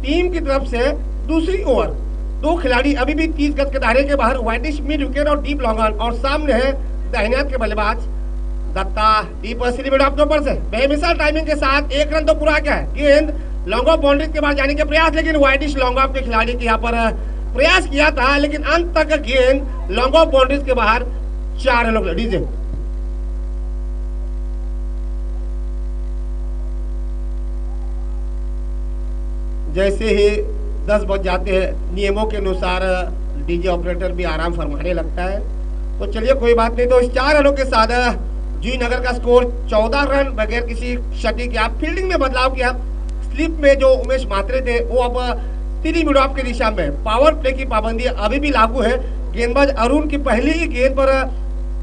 टीम की तरफ से दूसरी ओवर, दो खिलाड़ी अभी भी 30 गज के दायरे के बाहर, वाइटिश मिड विकेट और डीप लॉन्ग ऑन, और सामने है दाहिने के बल्लेबाज दत्ता डीप मिड ऑफ ऊपर से बेमिसाल टाइमिंग के साथ 1 रन तो पूरा क्या है। गेंद लॉन्ग ऑफ बाउंड्री के बाहर जाने के प्रयास, लेकिन वाइटिश लॉन्ग ऑफ के खिलाड़ी के यहाँ पर प्रयास किया था, लेकिन अंत तक गेंद लॉन्ग ऑफ बाउंड्रीज के बाहर 4 रनों के डीजे। जैसे ही 10 बज जाते हैं, नियमों के अनुसार डीजे ऑपरेटर भी आराम फरमाने लगता है। तो चलिए कोई बात नहीं। तो इस 4 रनों के साथ जूहीनगर का स्कोर 14 रन बगैर किसी क्षति के। आप फील्डिंग में बदलाव किया, स्लिप में जो उमेश मात्रे थे वो अब 3 मिड ऑफ की दिशा में। पावर प्ले की पाबंदी अभी भी लागू है। गेंदबाज अरुण की पहली ही गेंद पर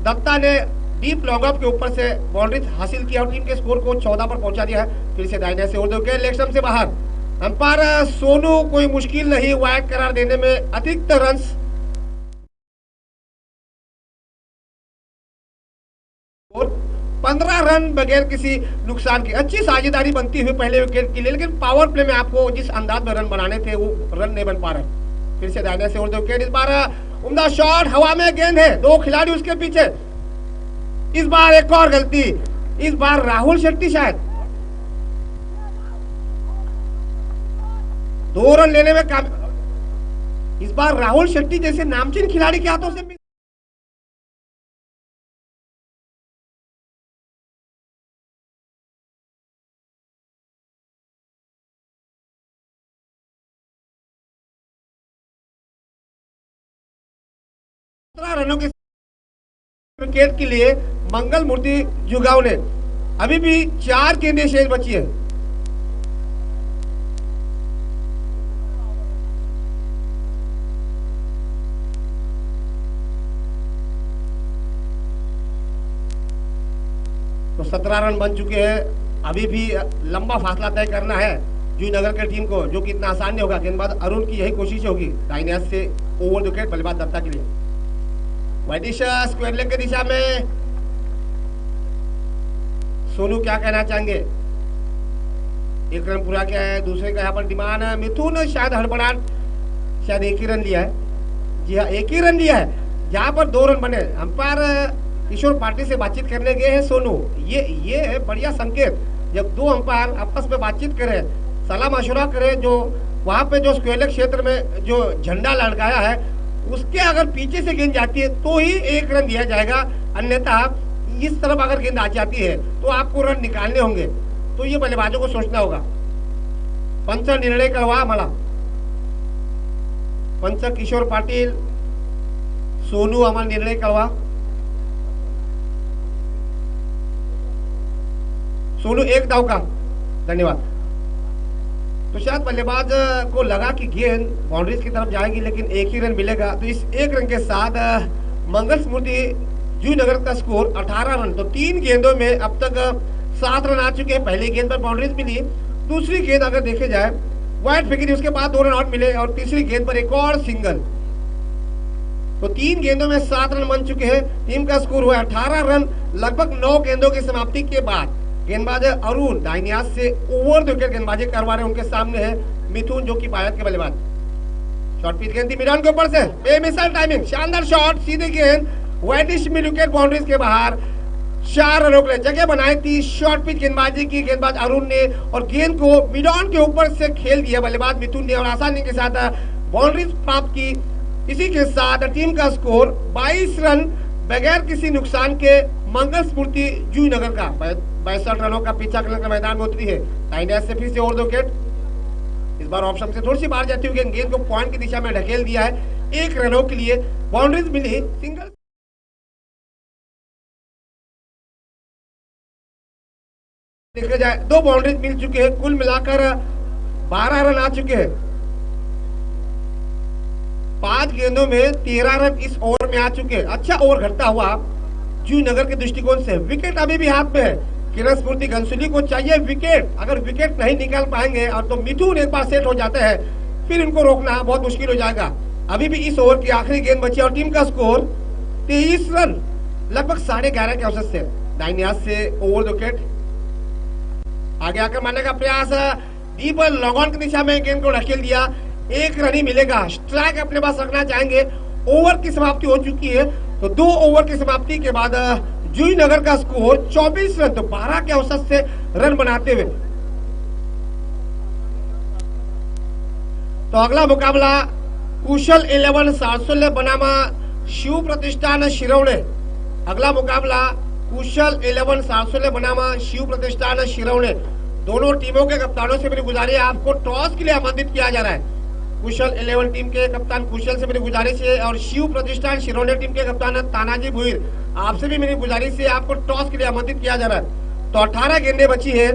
दत्ता ने डीप लॉन्ग ऑफ के ऊपर से बाउंड्री हासिल किया और टीम के स्कोर को 14 पर पहुंचा दिया है। फिर से दाहिने से उड़ते हुए लेग स्टंप से बाहर। अंपायर सोनू कोई मुश्किल नहीं वाइड करार देने में, अतिरिक्त रन 15 रन बगैर किसी नुकसान की। अच्छी साझेदारी बनती हुई पहले विकेट के लिए, लेकिन पावर प्ले में आपको जिस अंदाज में रन बनाने थे वो रन नहीं बन पा रहे। फिर से दाहिने से उड़ते विकेट, इस बार उम्दा शॉट, हवा में गेंद है, 2 खिलाड़ी उसके पीछे। इस बार एक और गलती, इस बार राहुल शेट्टी शायद 2 रन लेने में इस बार राहुल शेट्टी जैसे नामचीन खिलाड़ी के हाथों से रनों के विकेट के लिए मंगल मूर्ति जुगांव ने अभी भी 4 गेंदें शेष बची है। तो 17 रन बन चुके हैं। अभी भी लंबा फासला तय करना है जूहीनगर के टीम को, जो कि इतना आसान नहीं होगा। गेंदबाज अरुण की यही कोशिश होगी दाहिने हाथ से ओवर द विकेट, बल्लेबाज दत्ता के लिए। वाइटिश स्क्वायर लेग की दिशा में सोनू क्या कहना चाहेंगे? 1 रन पूरा किया है, दूसरे का यहाँ पर डिमांड है। मिथुन शायद हड़बड़ाहट, शायद 1 ही रन लिया है। जी हाँ, 1 ही रन लिया है, जहाँ पर 2 रन बने। अंपायर किशोर पाटिल से बातचीत करने गए हैं सोनू। ये है बढ़िया संकेत, जब 2 अंपायर आपस में बातचीत करें, सलाह मशवरा करें। जो वहाँ पे जो स्क्वायर लेग क्षेत्र में जो झंडा लड़काया है उसके अगर पीछे से गेंद जाती है तो ही 1 रन दिया जाएगा, अन्यथा इस तरफ अगर गेंद आ जाती है तो आपको रन निकालने होंगे। तो ये बल्लेबाजों को सोचना होगा। पंच निर्णय करवा मला, पंच किशोर पाटिल, सोनू हमारा निर्णय करवा। सोनू 1 दाव का, धन्यवाद। तो शायद बल्लेबाज को लगा कि गेंद बाउंड्रीज की तरफ जाएगी, लेकिन 1 ही रन मिलेगा। तो इस 1 रन के साथ मंगल स्मृति जूहीनगर का स्कोर 18 रन। तो 3 गेंदों में अब तक 7 रन आ चुके हैं। पहली गेंद पर बाउंड्रीज मिली, दूसरी गेंद अगर देखे जाए वाइड फेंकी, उसके बाद 2 रन आउट मिले, और तीसरी गेंद पर एक और सिंगल। तो 3 गेंदों में 7 रन बन चुके हैं। टीम का स्कोर हुआ 18 रन लगभग 9 गेंदों की समाप्ति के बाद। गेंदबाज अरुण दाहिने हाथ से ओवर द विकेट गेंदबाजी करवा रहे हैं। उनके सामने है मिथुन, जो कि भारत के बल्लेबाज। शॉर्ट पिच गेंद थी मिरान के ऊपर से, बेमिसाल टाइमिंग, शानदार शॉट, सीधी गेंद, वाइडिश मिड विकेट बाउंड्रीज के बाहर, 4 रनों के लिए जगह बनाई थी शॉर्ट पिच गेंदबाजी की गेंदबाज अरुण ने और गेंद को मिडॉन के ऊपर से खेल दिया बल्लेबाज मिथुन ने और आसानी के साथ बाउंड्रीज प्राप्त की। इसी के साथ टीम का स्कोर 22 रन बगैर किसी नुकसान के मंगल स्फूर्ति जूहीनगर का 62 रनों का पीछा करने के मैदान में उतरी है। दाहिने से फिर से ओवर द विकेट, इस बार ऑप्शन से थोड़ी सी बाहर जाती हुई गेंद को पॉइंट की दिशा में ढकेल दिया है। 1 रनों के लिए बाउंड्रीज मिली, सिंगल देखा जाए 2 बाउंड्रीज मिल चुके हैं, कुल मिलाकर 12 रन आ चुके हैं। 5 गेंदों में 13 रन इस ओवर में आ चुके हैं। अच्छा ओवर घटता हुआ जूहीनगर के दृष्टिकोण से। विकेट अभी भी हाथ में है, किरण स्फूर्ति घनसोली को चाहिए विकेट। अगर विकेट नहीं निकाल पाएंगे और तो मिथुन एक बार सेट हो जाते हैं, फिर इनको रोकना बहुत मुश्किल हो जाएगा। अभी भी इस ओवर की आखिरी गेंद बची और टीम का स्कोर 23 रन लगभग 11:30 के औसत से। दाहिने हाथ से ओवर द विकेट, आगे आकर मारने का प्रयास, डीप लॉन्ग ऑन की दिशा में गेंद को ढकेल दिया। 1 रन ही मिलेगा, स्ट्राइक अपने पास रखना चाहेंगे। ओवर की समाप्ति हो चुकी है, तो 2 ओवर की समाप्ति के बाद जूहीनगर का स्कोर 24 रन, तो 12 के औसत से रन बनाते हुए। तो अगला मुकाबला कुशल 11 सारसोले बनामा शिव प्रतिष्ठान शिरवणे। अगला मुकाबला कुशल 11 सारसोले बनामा शिव प्रतिष्ठान शिरवणे। दोनों टीमों के कप्तानों से मेरी गुजारिश है, आपको टॉस के लिए आमंत्रित किया जा रहा है। कुशल 11 टीम के कप्तान कुशल से मेरी गुजारिश है और शिव प्रतिष्ठान शिरवणे टीम के कप्तान तानाजी भुईर, आपसे भी मेरी गुजारिश है, आपको टॉस के लिए आमंत्रित किया जा रहा है। तो 18 गेंदें बची है,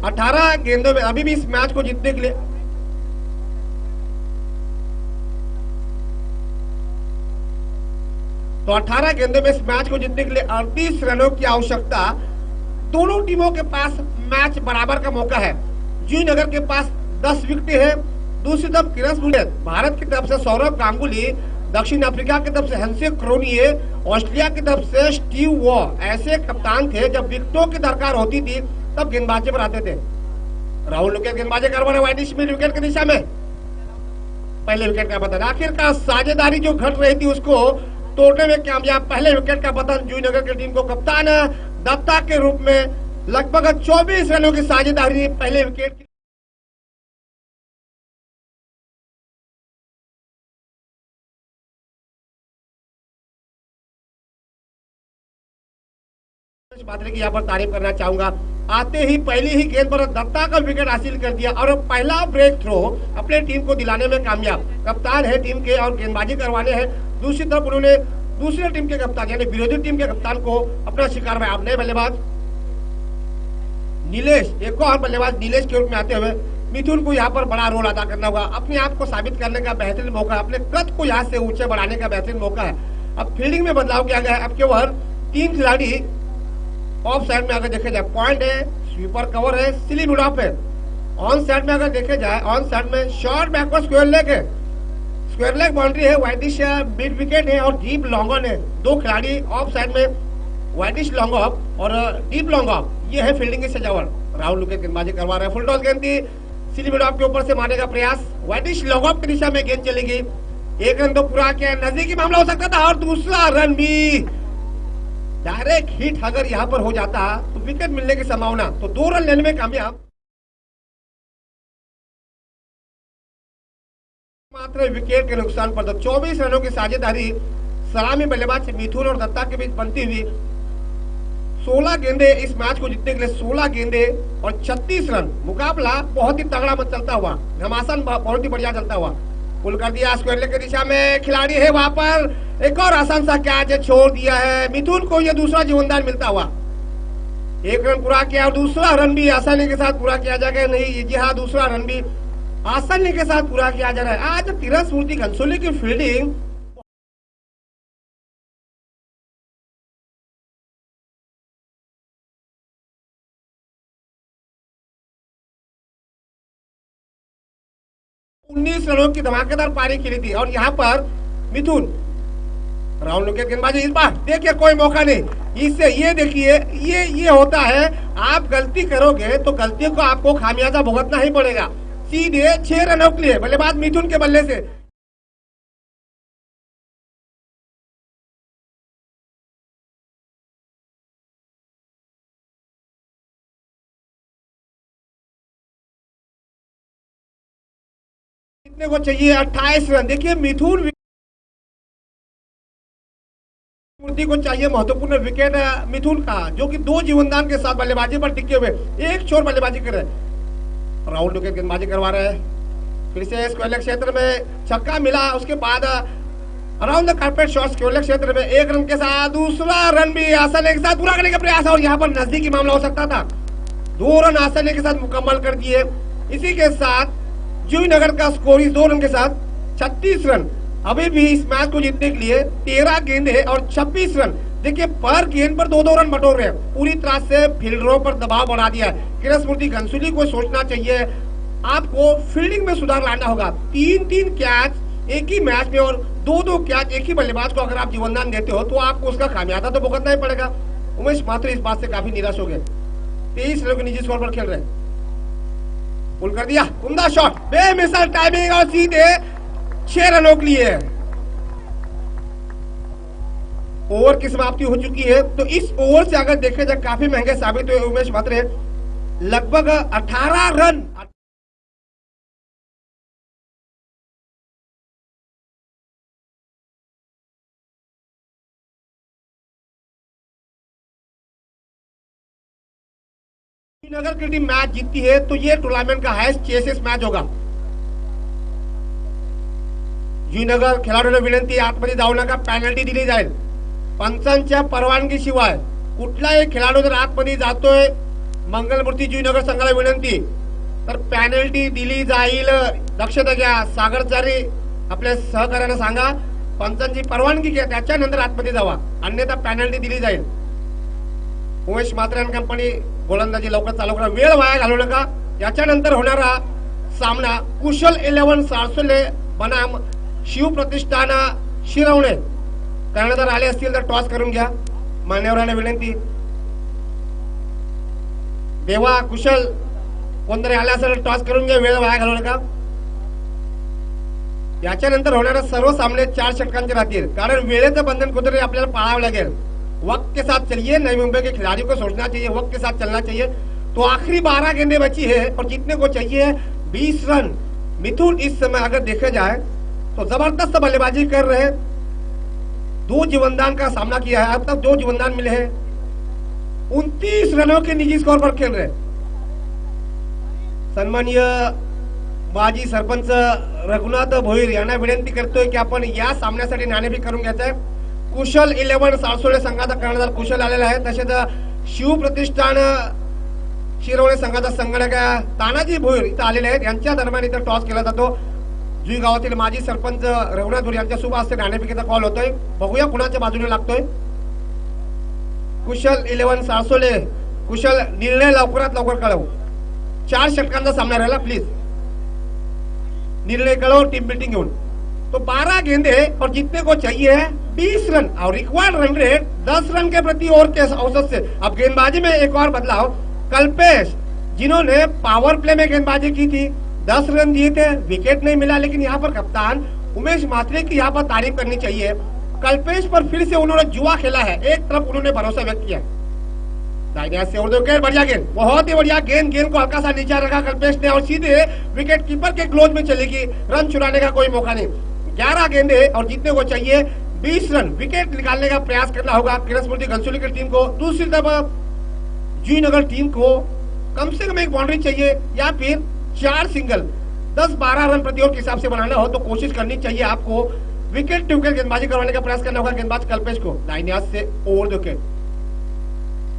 18 गेंदों में अभी भी इस मैच को जीतने के लिए तो 18 गेंदों में इस मैच को जीतने के लिए 38 रनों की आवश्यकता। दोनों टीमों के पास मैच बराबर का मौका है। जूहीनगर के पास 10 विकेटें हैं। दूसरी तरफ किरण स्फूर्ति, भारत की तरफ से सौरभ गांगुली, दक्षिण अफ्रीका की तरफ से हेंसी क्रोनिये, ऑस्ट्रेलिया की तरफ से स्टीव वॉ ऐसे कप्तान थे जब विकेटों की दरकार होती थी तब गेंदबाजी पर आते थे। राहुल विकेट गेंदबाजी करवा रहे वाइडिश मिड विकेट की दिशा में, पहले विकेट का पतन। आखिरकार साझेदारी जो घट रही थी उसको तोड़ने में कामयाब। पहले विकेट का पतन जूहीनगर की टीम को कप्तान दत्ता के रूप में लगभग 24 रनों की साझेदारी पहले विकेट की। बादल की यहाँ पर तारीफ करना चाहूंगा, आते ही पहली ही गेंद पर दत्ता का विकेट हासिल कर दिया और पहला ब्रेक थ्रो अपने टीम को दिलाने में कामयाब। कप्तान है टीम के और गेंदबाजी करवाने हैं। दूसरी तरफ उन्होंने दूसरे टीम के कप्तान यानी विरोधी टीम के कप्तान को अपना शिकार में आपने बल्लेबाज नीलेश, एक और बल्लेबाज नीलेश के रूप में आते हुए मिथुन को यहाँ पर बड़ा रोल अदा करना होगा। अपने आप को साबित करने का बेहतरीन मौका, अपने कद को यहाँ से ऊंचे बढ़ाने का बेहतरीन मौका है। अब फील्डिंग में बदलाव किया गया है। अब केवल 3 खिलाड़ी ऑफ साइड में अगर देखे जाए, पॉइंट है, स्वीपर कवर है, सिली मिड ऑफ है। ऑन साइड में अगर देखे जाए, ऑन साइड में शॉर्ट बैकवर्ड स्क्वायर लेग है, स्क्वायर लेग बाउंड्री है, वाइडिश मिड विकेट है और डीप लॉन्ग ऑन है। 2 खिलाड़ी ऑफ साइड में, वाइडिश लॉन्ग ऑफ और डीप लॉन्ग ऑफ। ये है फील्डिंग की सजावट। राहुल विकेट गेंदबाजी करवा रहे हैं। फुल टॉस गेंद थी, सिली मिड ऑफ के ऊपर से मारने का प्रयास, वाइडिश लॉन्ग ऑफ की दिशा में गेंद चलेगी। 1 रन तो पूरा किया, नजदीकी मामला हो सकता था और दूसरा रन भी डायरेक्ट हिट अगर यहाँ पर हो जाता तो विकेट मिलने की संभावना, तो 2 रन लेने में कामयाब। मात्र विकेट के नुकसान पर तो 24 रनों की साझेदारी सलामी बल्लेबाज मिथुन और दत्ता के बीच बनती हुई 16 गेंदे इस मैच को जीतने के लिए 16 गेंदे और 36 रन। मुकाबला बहुत ही तगड़ा मत चलता हुआ, घमासान बहुत ही बढ़िया चलता हुआ। पुल कर दिया स्क्वायर लेग की दिशा में, खिलाड़ी है वहां पर, एक और आसान सा कैच छोड़ दिया है। मिथुन को यह दूसरा जीवनदान मिलता हुआ। 1 रन पूरा किया और दूसरा रन भी आसानी के साथ पूरा किया जाएगा। नहीं जी हाँ, दूसरा रन भी आसानी के साथ पूरा किया जा रहा है। आज किरण स्फूर्ति घनसोली की फील्डिंग उन्नीस रनों की धमाकेदार पारी खेली थी और यहाँ पर मिथुन राहुल विकेट गेंदबाजी। इस बार देखिए कोई मौका नहीं, इससे ये देखिए ये होता है, आप गलती करोगे तो गलतियों को आपको खामियाजा भुगतना ही पड़ेगा। सीधे 6 रनों के लिए बल्लेबाज मिथुन के बल्ले से जीतने को चाहिए 28 रन। देखिए मिथुन मूर्ति को चाहिए महत्वपूर्ण विकेट मिथुन का, जो कि 2 जीवनदान के साथ बल्लेबाजी पर टिके हुए एक छोर बल्लेबाजी कर रहे हैं। राहुल विकेट गेंदबाजी करवा रहे हैं। फिर से स्क्वायर क्षेत्र में छक्का मिला, उसके बाद around the carpet shot square क्षेत्र में 1 रन के साथ दूसरा रन भी आसानी के साथ पूरा करने का प्रयास, और यहाँ पर नजदीकी मामला हो सकता था। 2 रन आसानी के साथ मुकम्मल कर दिए। इसी के साथ जूहीनगर का स्कोर इस 2 रन के साथ 36 रन। अभी भी इस मैच को जीतने के लिए 13 गेंदे और 26 रन। देखिए पर गेंद पर 2-2 रन बटोर रहे हैं। पूरी तरह से फील्डरों पर दबाव बढ़ा दिया है। कृष्णमूर्ति घनसुली को सोचना चाहिए, आपको फील्डिंग में सुधार लाना होगा। 3-3 कैच एक ही मैच में और 2-2 कैच एक ही बल्लेबाज को अगर आप जीवनदान देते हो तो आपको उसका खामियाजा तो भुगतना ही पड़ेगा। उमेश मात्र इस बात से काफी निराश हो गए। 23 रनों के निजी स्कोर पर खेल रहे हैं। पुल कर दिया, उम्दा शॉट, बेमिसाल टाइमिंग और सीधे 6 रनों के लिए। ओवर की समाप्ति हो चुकी है, तो इस ओवर से अगर देखे जाए काफी महंगे साबित हुए उमेश मात्रे। लगभग 18 रन नगर की टीम मैच जीतती है तो ये टूर्नामेंट का हाईएस्ट चेसेस मैच होगा। जुईनगर खेळाडूंना विनंती, आतमध्ये जाऊ नका, पेनल्टी दिली जाईल। पंचांच्या परवानगीशिवाय कुठलाही खेळाडू जर आतमध्ये जातोय, मंगलमूर्ती जुईनगर संघाला विनंती, तर पेनल्टी दिली जाईल। दक्षता घ्या। सागरचारी आपल्या सहकार्याने सांगा, पंचांची परवानगी घ्या, त्याच्यानंतर आतमध्ये जावा, अन्यथा पेनल्टी दिली जाईल। उमेश मात्रे आणि कंपनी गोलंदाजी लवकर चालू करा, वेळ वाया घालवू नका। याच्यानंतर होणारा सामना कुशल 11 सारसोले बनाम शिवप्रतिष्ठान शिरवणे। कर्णधार आले असतील तर टॉस करून घ्या, मान्यवरांना विनंती। देवा कुशल कोणतरी आले असेल टॉस करून घ्या, वेळ वाया घालवू नका। याच्यानंतर होणारे सर्व सामने 4 षटकांचे राहतील, कारण वेळेचं बंधन कुठेतरी आपल्याला पाळावं लागेल। वक्त के साथ चलिए, नई मुंबई के खिलाड़ियों को सोचना चाहिए, वक्त के साथ चलना चाहिए। तो आखिरी 12 गेंदें बची है और जीतने को चाहिए 20 रन। मिथुन इस समय अगर देखा जाए तो जबरदस्त बल्लेबाजी कर रहे हैं। 2 जीवनदान का सामना किया है, अब तक 2 जीवनदान मिले हैं। 29 रनों के निजी स्कोर पर खेल रहे। सन्माननीय माजी सरपंच रघुनाथ भोईर यांना विनंती करतोय की आपण या सामन्यासाठी नाणेफेक करून घ्यायचं आहे। कुशल 11 सारसोळे संघाचा कर्णधार कुशल आलेला आहे। तसेच शिवप्रतिष्ठान शिरवणे संघाचा संगणक तानाजी भोईर इथं आलेले आहेत। यांच्या दरम्यान इथं टॉस केला जातो। जुई गावातील माजी सरपंच रघुनाथ भोईर यांच्या शुभ हस्ते नाणेफेकीचा कॉल होतोय। बघूया कुणाच्या बाजूने लागतोय। कुशल 11 सारसोळे, कुशल निर्णय लवकरात लवकर कळव। 4 षटकांचा सामना राहिला, प्लीज निर्णय कळव टीम मीटिंग घेऊन। तो 12 गेंदे और जीतने को चाहिए 20 रन और रिक्वायर्ड रन रेट 10 रन के प्रति ओवर के औसत से। अब गेंदबाजी में एक और बदलाव, कल्पेश जिन्होंने पावर प्ले में गेंदबाजी की थी 10 रन दिए थे, विकेट नहीं मिला, लेकिन यहाँ पर कप्तान उमेश मात्रे की यहाँ पर तारीफ करनी चाहिए। कल्पेश पर फिर से उन्होंने जुआ खेला है, एक तरफ उन्होंने भरोसा व्यक्त किया। से उर्दू गेंद, बढ़िया गेंद, बहुत ही बढ़िया गेंद, गेंद को हल्का सा नीचे रखा कल्पेश ने और सीधे विकेट कीपर के क्लोज में चलेगी, रन चुराने का कोई मौका नहीं। 11 गेंदे और जीतने को चाहिए 20 रन। विकेट निकालने का प्रयास करना होगा कृष्णमूर्ति घनसोली की टीम को। दूसरी तरफ जुईनगर टीम को कम से कम एक बाउंड्री चाहिए या फिर 4 सिंगल। 10-12 रन प्रति ओवर के हिसाब से बनाना हो तो कोशिश करनी चाहिए आपको। विकेट टू विकेट गेंदबाजी करवाने का प्रयास करना होगा गेंदबाज कल्पेश को। लाइन्यास से ओवर द विकेट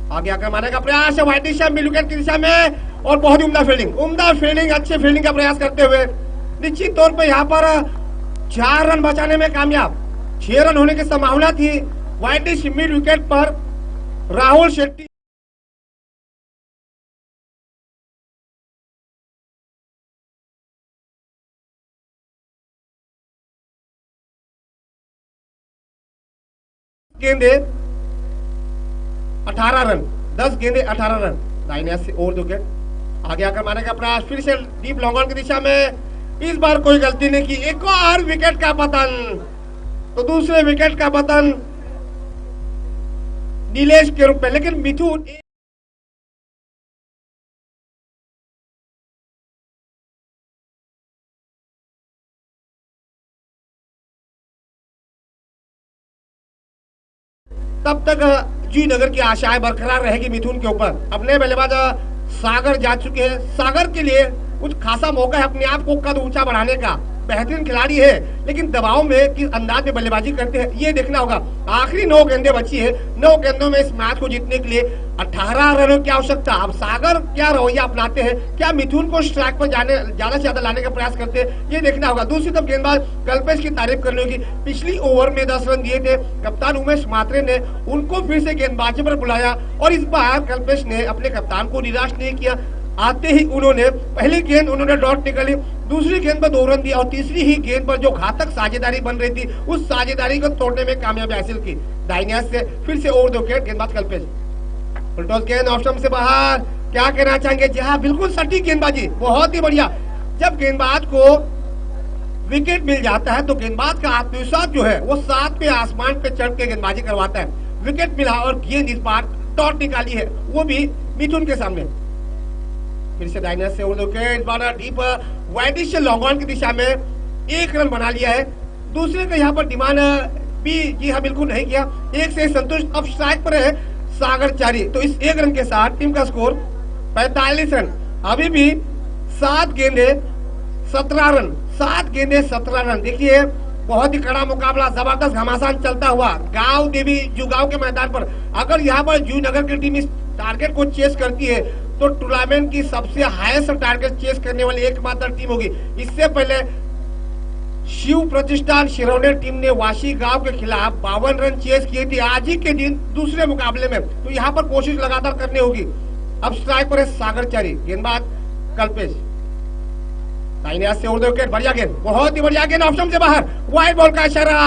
आगे आकर मारने का प्रयास है व्हाइट दिशा मिड विकेट की दिशा में, और बहुत ही उम्दा फील्डिंग, अच्छे फील्डिंग का प्रयास करते हुए निश्चित तौर पर यहाँ पर 4 रन बचाने में कामयाब। 6 रन होने की संभावना थी। व्हाइट डिश मिड विकेट पर राहुल शेट्टी गेंदे 18 रन, 10 गेंदे 18 रन। दाहिने से ओवर द विकेट आगे आकर मारने का प्रयास, फिर से डीप लॉन्ग ऑन की दिशा में। इस बार कोई गलती नहीं की, एक और विकेट का पतन। तो दूसरे विकेट का पतन नीलेश के रूप में, लेकिन मिथुन तब तक जूनगर की आशाएं बरकरार रहेगी मिथुन के ऊपर। अपने बल्लेबाज सागर जा चुके हैं, सागर के लिए कुछ खासा मौका है अपने आप को कद ऊंचा बढ़ाने का। बेहतरीन खिलाड़ी है, लेकिन दबाव में किस अंदाज में बल्लेबाजी करते हैं ये देखना होगा। आखिरी 9 गेंदें बची है, 9 गेंदों में इस मैच को जीतने के लिए 18 रनों की आवश्यकता। अब सागर क्या रवैया अपनाते हैं, क्या मिथुन को स्ट्राइक पर जाने ज्यादा से ज्यादा लाने का प्रयास करते हैं ये देखना होगा। दूसरी तरफ गेंदबाज कल्पेश की तारीफ करने होगी। पिछली ओवर में 10 रन दिए थे, कप्तान उमेश मात्रे ने उनको फिर से गेंदबाजी पर बुलाया और इस बार कल्पेश ने अपने कप्तान को निराश नहीं किया। आते ही उन्होंने पहली गेंद उन्होंने डॉट निकाली, दूसरी गेंद पर 2 रन दिया और तीसरी ही गेंद पर जो घातक साझेदारी बन रही थी उस साझेदारी को तोड़ने में कामयाबी हासिल की। दाहिने हाथ से फिर से ओवर 2 विकेट गेंदबाज कल्पेश। फुलटॉस गेंद ऑफ स्टंप से बाहर, क्या कहना चाहेंगे? जी हाँ, बिल्कुल सटीक गेंदबाजी, बहुत ही बढ़िया। जब गेंदबाज को विकेट मिल जाता है तो गेंदबाज का आत्मविश्वास जो है वो 7वें आसमान पे चढ़ के गेंदबाजी करवाता है। विकेट मिला और गेंद इस बार डॉट निकाली है, वो भी मिथुन के सामने। फिर से दाहिने से over 2 wicket, deep widish long on की दिशा में 1 रन बना लिया है। दूसरे का यहाँ पर डिमांड भी जी हाँ बिल्कुल नहीं किया, 1 से संतुष्ट। अब स्ट्राइक पर है सागर चारी, तो इस 1 रन के साथ टीम का स्कोर 45 रन। अभी भी 7 गेंदे 17 रन, 7 गेंदे 17 रन। देखिए बहुत ही कड़ा मुकाबला, जबरदस्त घमासान चलता हुआ गांव देवी जुगांव के मैदान पर। अगर यहाँ पर जूनगर की टीम इस टारगेट को चेस करती है तो टूर्नामेंट की सबसे हाईएस्ट टारगेट चेस करने वाली एकमात्र टीम होगी। इससे पहले शिव प्रतिष्ठान शिरौने टीम ने वाशी गांव के खिलाफ 52 रन चेस किए थे आज ही के दिन दूसरे मुकाबले में, तो यहाँ पर कोशिश लगातार करनी होगी। अब स्ट्राइक पर है सागर चारी, गेंदबाज कल्पेश। दाहिने हाथ से ओवर 2 विकेट, बढ़िया गेंद, बहुत ही बढ़िया गेंद, ऑप्शन से बाहर, वाइड बॉल का इशारा।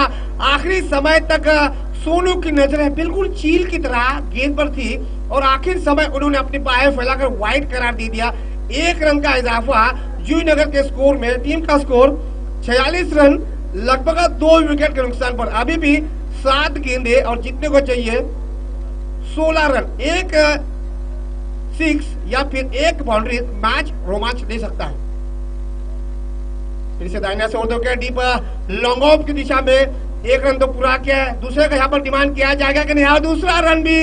आखिरी समय तक सोनू की नजरें बिल्कुल चील की तरह गेंद पर थी और आखिर समय उन्होंने अपनी बाहें फैलाकर वाइड करार दे दिया। 1 रन का इजाफा जूनगर के स्कोर में। टीम का स्कोर 46 रन, लगभग 2 विकेट के नुकसान पर। अभी भी 7 गेंदे और जीतने को चाहिए 16 रन। 1 6 या फिर 1 बाउंड्री मैच रोमांच दे सकता है। फिर से दाहिने से over 2 wicket, deep long off की दिशा में 1 रन तो पूरा किया है। दूसरे का यहाँ पर डिमांड किया जाएगा कि नहीं? और दूसरा रन भी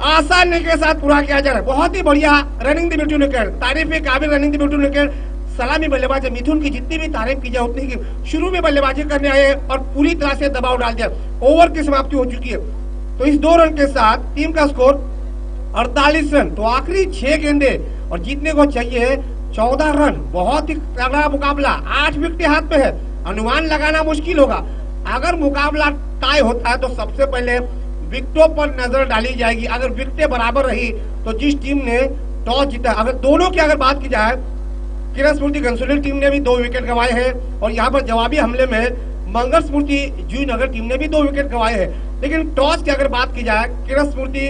आसानी के साथ पूरा किया जा रहा है। बहुत ही बढ़िया रनिंग द ब्यूटी विकेट, तारीफ के काबिल रनिंग द ब्यूटी विकेट। सलामी बल्लेबाज मिथुन की जितनी भी तारीफ की जाए उतनी की। शुरू में बल्लेबाजी करने आए और पूरी तरह से दबाव डाल दिया। ओवर की समाप्ति हो चुकी है, तो इस 2 रन के साथ टीम का स्कोर 48 रन। तो आखिरी 6 गेंदे और जीतने को चाहिए 14 रन। बहुत ही तगड़ा मुकाबला, 8 विकेट हाथ में है, अनुमान लगाना मुश्किल होगा। अगर मुकाबला टाई होता है तो सबसे पहले विकेटों पर नजर डाली जाएगी। अगर विकेटें बराबर रही तो जिस टीम ने टॉस जीता, अगर दोनों की अगर बात की जाए, किरण स्मृति घनसोली टीम ने भी 2 विकेट गंवाए हैं और यहाँ पर जवाबी हमले में मंगल स्मृति जूनगर टीम ने भी 2 विकेट गंवाए हैं। लेकिन टॉस की अगर बात की जाए, किरण स्मृति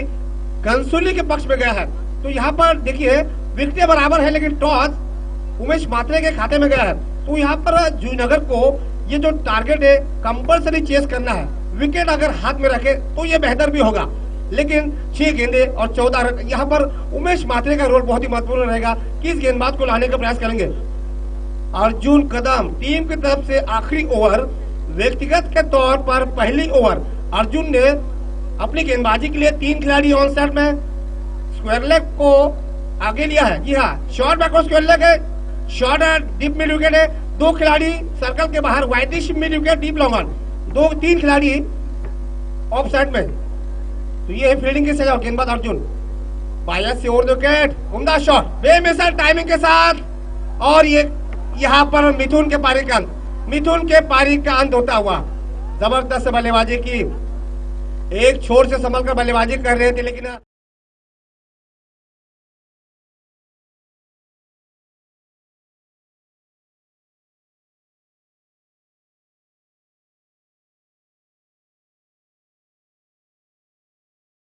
घनसोली के पक्ष में गया है, तो यहाँ पर देखिए विकेटें बराबर है लेकिन टॉस उमेश मात्रे के खाते में गया है। तो यहाँ पर जूनगर को ये जो टारगेट है कंपल्सरी चेस करना है। विकेट अगर हाथ में रखे तो ये बेहतर भी होगा, लेकिन 6 गेंदे और 14 रन, यहाँ पर उमेश मात्रे का रोल बहुत ही महत्वपूर्ण रहेगा। किस गेंदबाज को लाने का प्रयास करेंगे? अर्जुन कदम टीम की तरफ से आखिरी ओवर, व्यक्तिगत के तौर पर पहली ओवर अर्जुन ने अपनी गेंदबाजी के लिए 3 खिलाड़ी ऑन साइड में स्क्वायर लेग को आगे लिया है। जी हाँ, शॉर्ट बैकवर्ड स्क्वायर लेग है, शॉर्ट डीप मिड विकेट है, 2 खिलाड़ी सर्कल के बाहर widish mid wicket, deep long on, 2-3 खिलाड़ी ऑफ साइड में। तो ये है फील्डिंग की सजा। गेंदबाज अर्जुन बाया से ओवर 2 विकेट, उम्दा शॉट बेमिसाल टाइमिंग के साथ, और ये यहाँ पर मिथुन के पारी का अंत, मिथुन के पारी का अंत होता हुआ। जबरदस्त बल्लेबाजी की, एक छोर से संभल कर बल्लेबाजी कर रहे थे लेकिन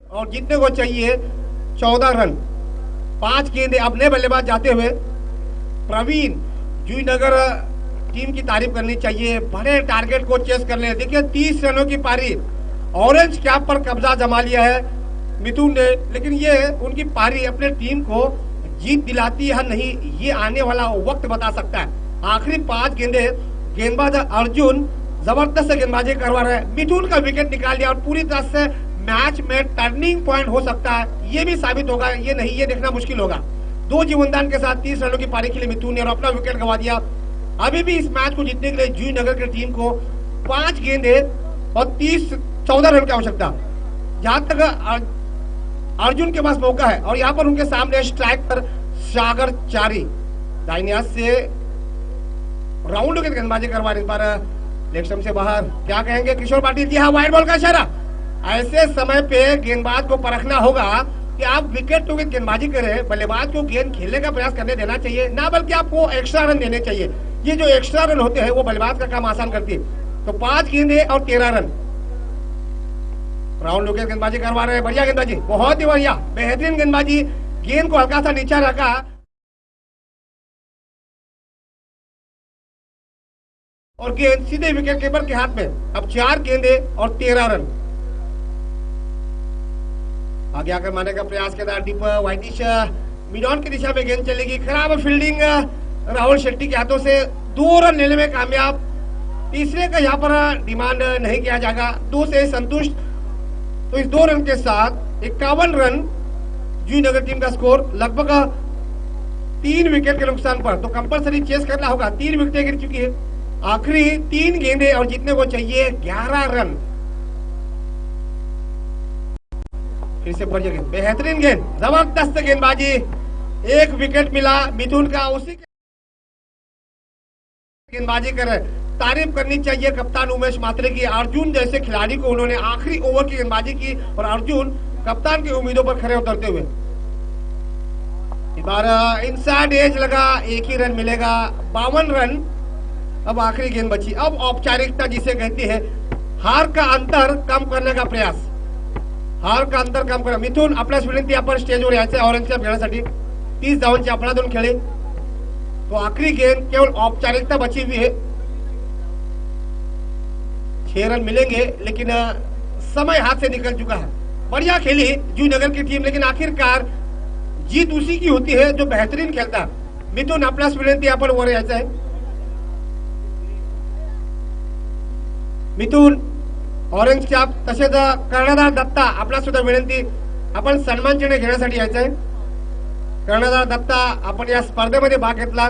और जीतने को चाहिए 14 रन। 5 गेंदे अपने बल्लेबाज जाते हुए प्रवीण जूनगर टीम की तारीफ करनी चाहिए, बड़े टारगेट को चेस कर ले। देखिए 30 रनों की पारी, ऑरेंज कैप पर कब्जा जमा लिया है मिथुन ने, लेकिन ये उनकी पारी अपने टीम को जीत दिलाती है नहीं, ये आने वाला वक्त बता सकता है। आखिरी 5 गेंदे गेंदबाज अर्जुन जबरदस्त गेंदबाजी करवा रहे हैं। मिथुन का विकेट निकाल दिया और पूरी तरह से मैच में टर्निंग पॉइंट हो सकता है, ये भी साबित होगा, ये नहीं, ये देखना मुश्किल होगा। 2 जीवनदान के साथ 30 रनों की पारी खेली मिथुन ने और अपना विकेट गंवा दिया। अभी भी इस मैच को जीतने के लिए जूही नगर की टीम को 5 गेंदे और 14 रन की आवश्यकता। जहां तक अर्जुन के पास मौका है और यहाँ पर उनके सामने स्ट्राइक पर सागर चारी दाहिने हाथ से राउंड विकेट गेंदबाजी करवा रहे, इस बार लेग स्टंप से बाहर। क्या कहेंगे किशोर पाटिल जी? हाँ, वाइड बॉल का इशारा। ऐसे समय पे गेंदबाज को परखना होगा कि आप विकेट टू विकेट गेंदबाजी करें, बल्लेबाज को गेंद खेलने का प्रयास करने देना चाहिए, ना बल्कि आपको एक्स्ट्रा रन देने चाहिए। ये जो एक्स्ट्रा रन होते हैं वो बल्लेबाज का काम आसान करती है। तो 5 गेंदे और 13 रन। राहुल विकेट गेंदबाजी करवा रहे हैं, बढ़िया गेंदबाजी, बहुत ही बढ़िया, बेहतरीन गेंदबाजी। गेंद को हल्का सा नीचा रखा और गेंद सीधे विकेट कीपर के हाथ में। अब 4 गेंदे और 13 रन। आगे आकर मारने का प्रयास किया, डीप वाइटिश मिड ऑन की दिशा में गेंद चलेगी, खराब फील्डिंग राहुल शेट्टी के हाथों से। 2 रन लेने में कामयाब। तीसरे का यहाँ पर डिमांड नहीं किया जाएगा, 2 से संतुष्ट। तो इस 2 रन के साथ 51 रन जूही नगर टीम का स्कोर, लगभग 3 विकेट के नुकसान पर। तो कंपलसरी चेस करना होगा, 3 विकेटें गिर चुकी है, आखिरी 3 गेंदे और जीतने को चाहिए 11 रन। फिर से बढ़िया गेंद, बेहतरीन गेंद, जबरदस्त गेंदबाजी। 1 विकेट मिला मिथुन का, उसी गेंदबाजी कर तारीफ करनी चाहिए कप्तान उमेश मात्रे की। अर्जुन जैसे खिलाड़ी को उन्होंने आखिरी ओवर की गेंदबाजी की और अर्जुन कप्तान की उम्मीदों पर खरे उतरते हुए। इस बार इनसाइड एज लगा, 1 ही रन मिलेगा, 52 रन। अब आखिरी गेंद बची। अब औपचारिकता जिसे कहती है, हार का अंतर कम करने का प्रयास, हार का अंतर कम करा। मिथून आपल्यास विनंती, आपण स्टेजवर यायचं ऑरेंज कॅप घेण्यासाठी। 30 धावांची आपणातून खेळी। तो आखिरी गेंद केवल औपचारिकता बची हुई है। 6 रन मिलेंगे, लेकिन समय हाथ से निकल चुका है। बढ़िया खेली जूही नगर की टीम, लेकिन आखिरकार जीत उसी की होती है जो बेहतरीन खेलता है। मिथून आपल्यास विनंती, आपण वर यायचं आहे। मिथून ऑरेंज कॅप, तसेच कर्णधार दत्ता, आपला सुद्धा विनंती, आपण सन्मान चिन्ह घेण्यासाठी यायचं आहे। कर्णधार दत्ता, आपण या स्पर्धेमध्ये भाग घेतला।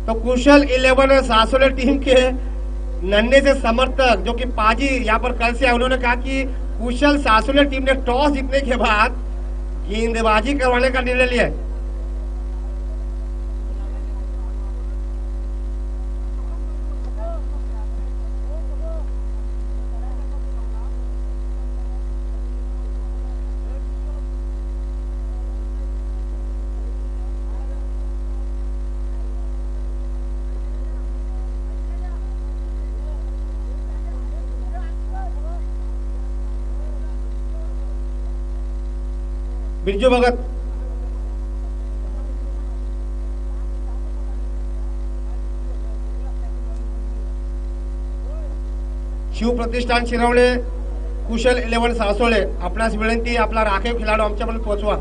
तो कुशल 11 सासोले टीम के नन्हे से समर्थक जो कि पाजी यहाँ पर कल से आए, उन्होंने कहा कि कुशल सासोले टीम ने टॉस जीतने के बाद गेंदबाजी करवाने का निर्णय लिया है। बिरजू भगत, शिव प्रतिष्ठान शिरवणे, कुशल 11 सासोळे, आपणास विनंती, आपला राखीव खेळाडू आमच्यापर्यंत पोहोचवा।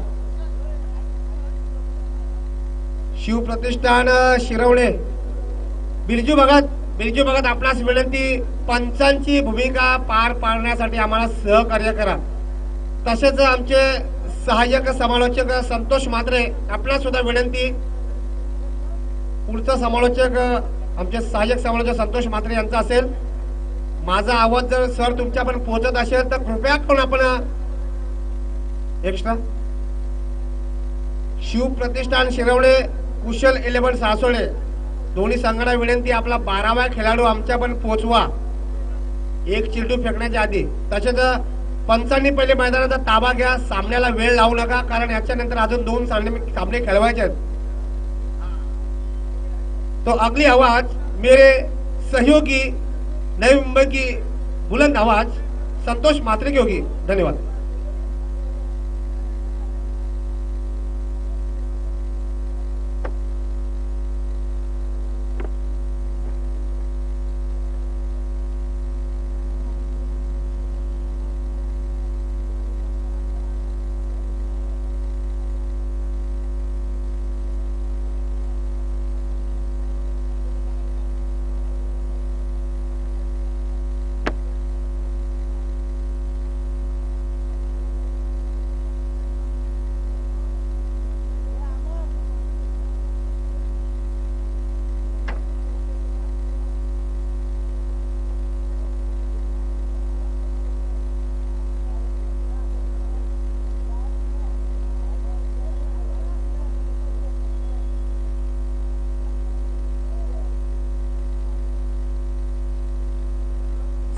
शिव प्रतिष्ठान शिरवणे, बिरजू भगत आपणास विनंती, पंचांची भूमिका पार पाडण्यासाठी आम्हाला सहकार्य करा। तसेच आमचे सहाय्यक समालोचक संतोष मात्रे, आपल्याला सुद्धा विनंती, पुढचा समालोचक आमचे सहाय्यक समालोचक संतोष मात्रे यांचा असेल। माझा आवाज जर सर तुमच्यापर्यंत पोहोचत असेल तर कृपया करून आपण एक्स्ट्रा। शिव प्रतिष्ठान शिरवणे, कुशल 11 सासोळे, दोन्ही संघांना विनंती, आपला 12वा खेळाडू आमच्यापर्यंत पोहोचवा 1 चेंडू फेकण्याच्या आधी। तसेच पंचांनी पहिले मैदानाचा ताबा घ्या, सामन्याला वेळ लावू नका, कारण याच्यानंतर अजून 2 सामने खेळवायचे आहेत। तो अगली आवाज मेरे सहयोगी नई मुंबई की बुलंद आवाज संतोष मात्रे की होगी। धन्यवाद।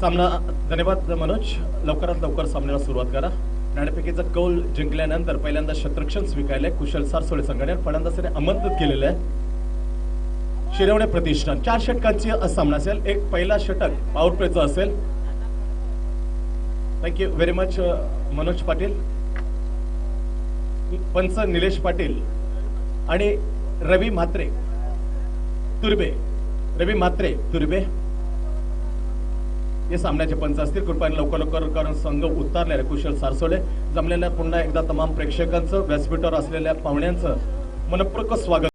सामना धन्यवाद मनोज. लवकरात लवकर सामन्याला सुरुवात करा. नाणेफेकीचा कौल जिंकल्यानंतर पहिल्यांदा शतरक्षण स्वीकारले कुशल सारसोळे संघाने. फलंदाज त्याने आमंत्रित केलेलं आहे. शिरवणे प्रतिष्ठान 4 षटकांची सामना असेल. एक पहिला षटक पॉवर प्लेचं असेल. Thank you very much Manoj Patil. पंच निलेश पाटील आणि रवी म्हात्रे तुर्बे हे सामन्याचे पंच असतील. कृपया लवकर कारण संघ उतरलेला कुशल सारसोळे. जमलेल्या पुन्हा एकदा तमाम प्रेक्षकांचं व्यासपीठावर असलेल्या पाहुण्यांचं मनपूर्वक स्वागत.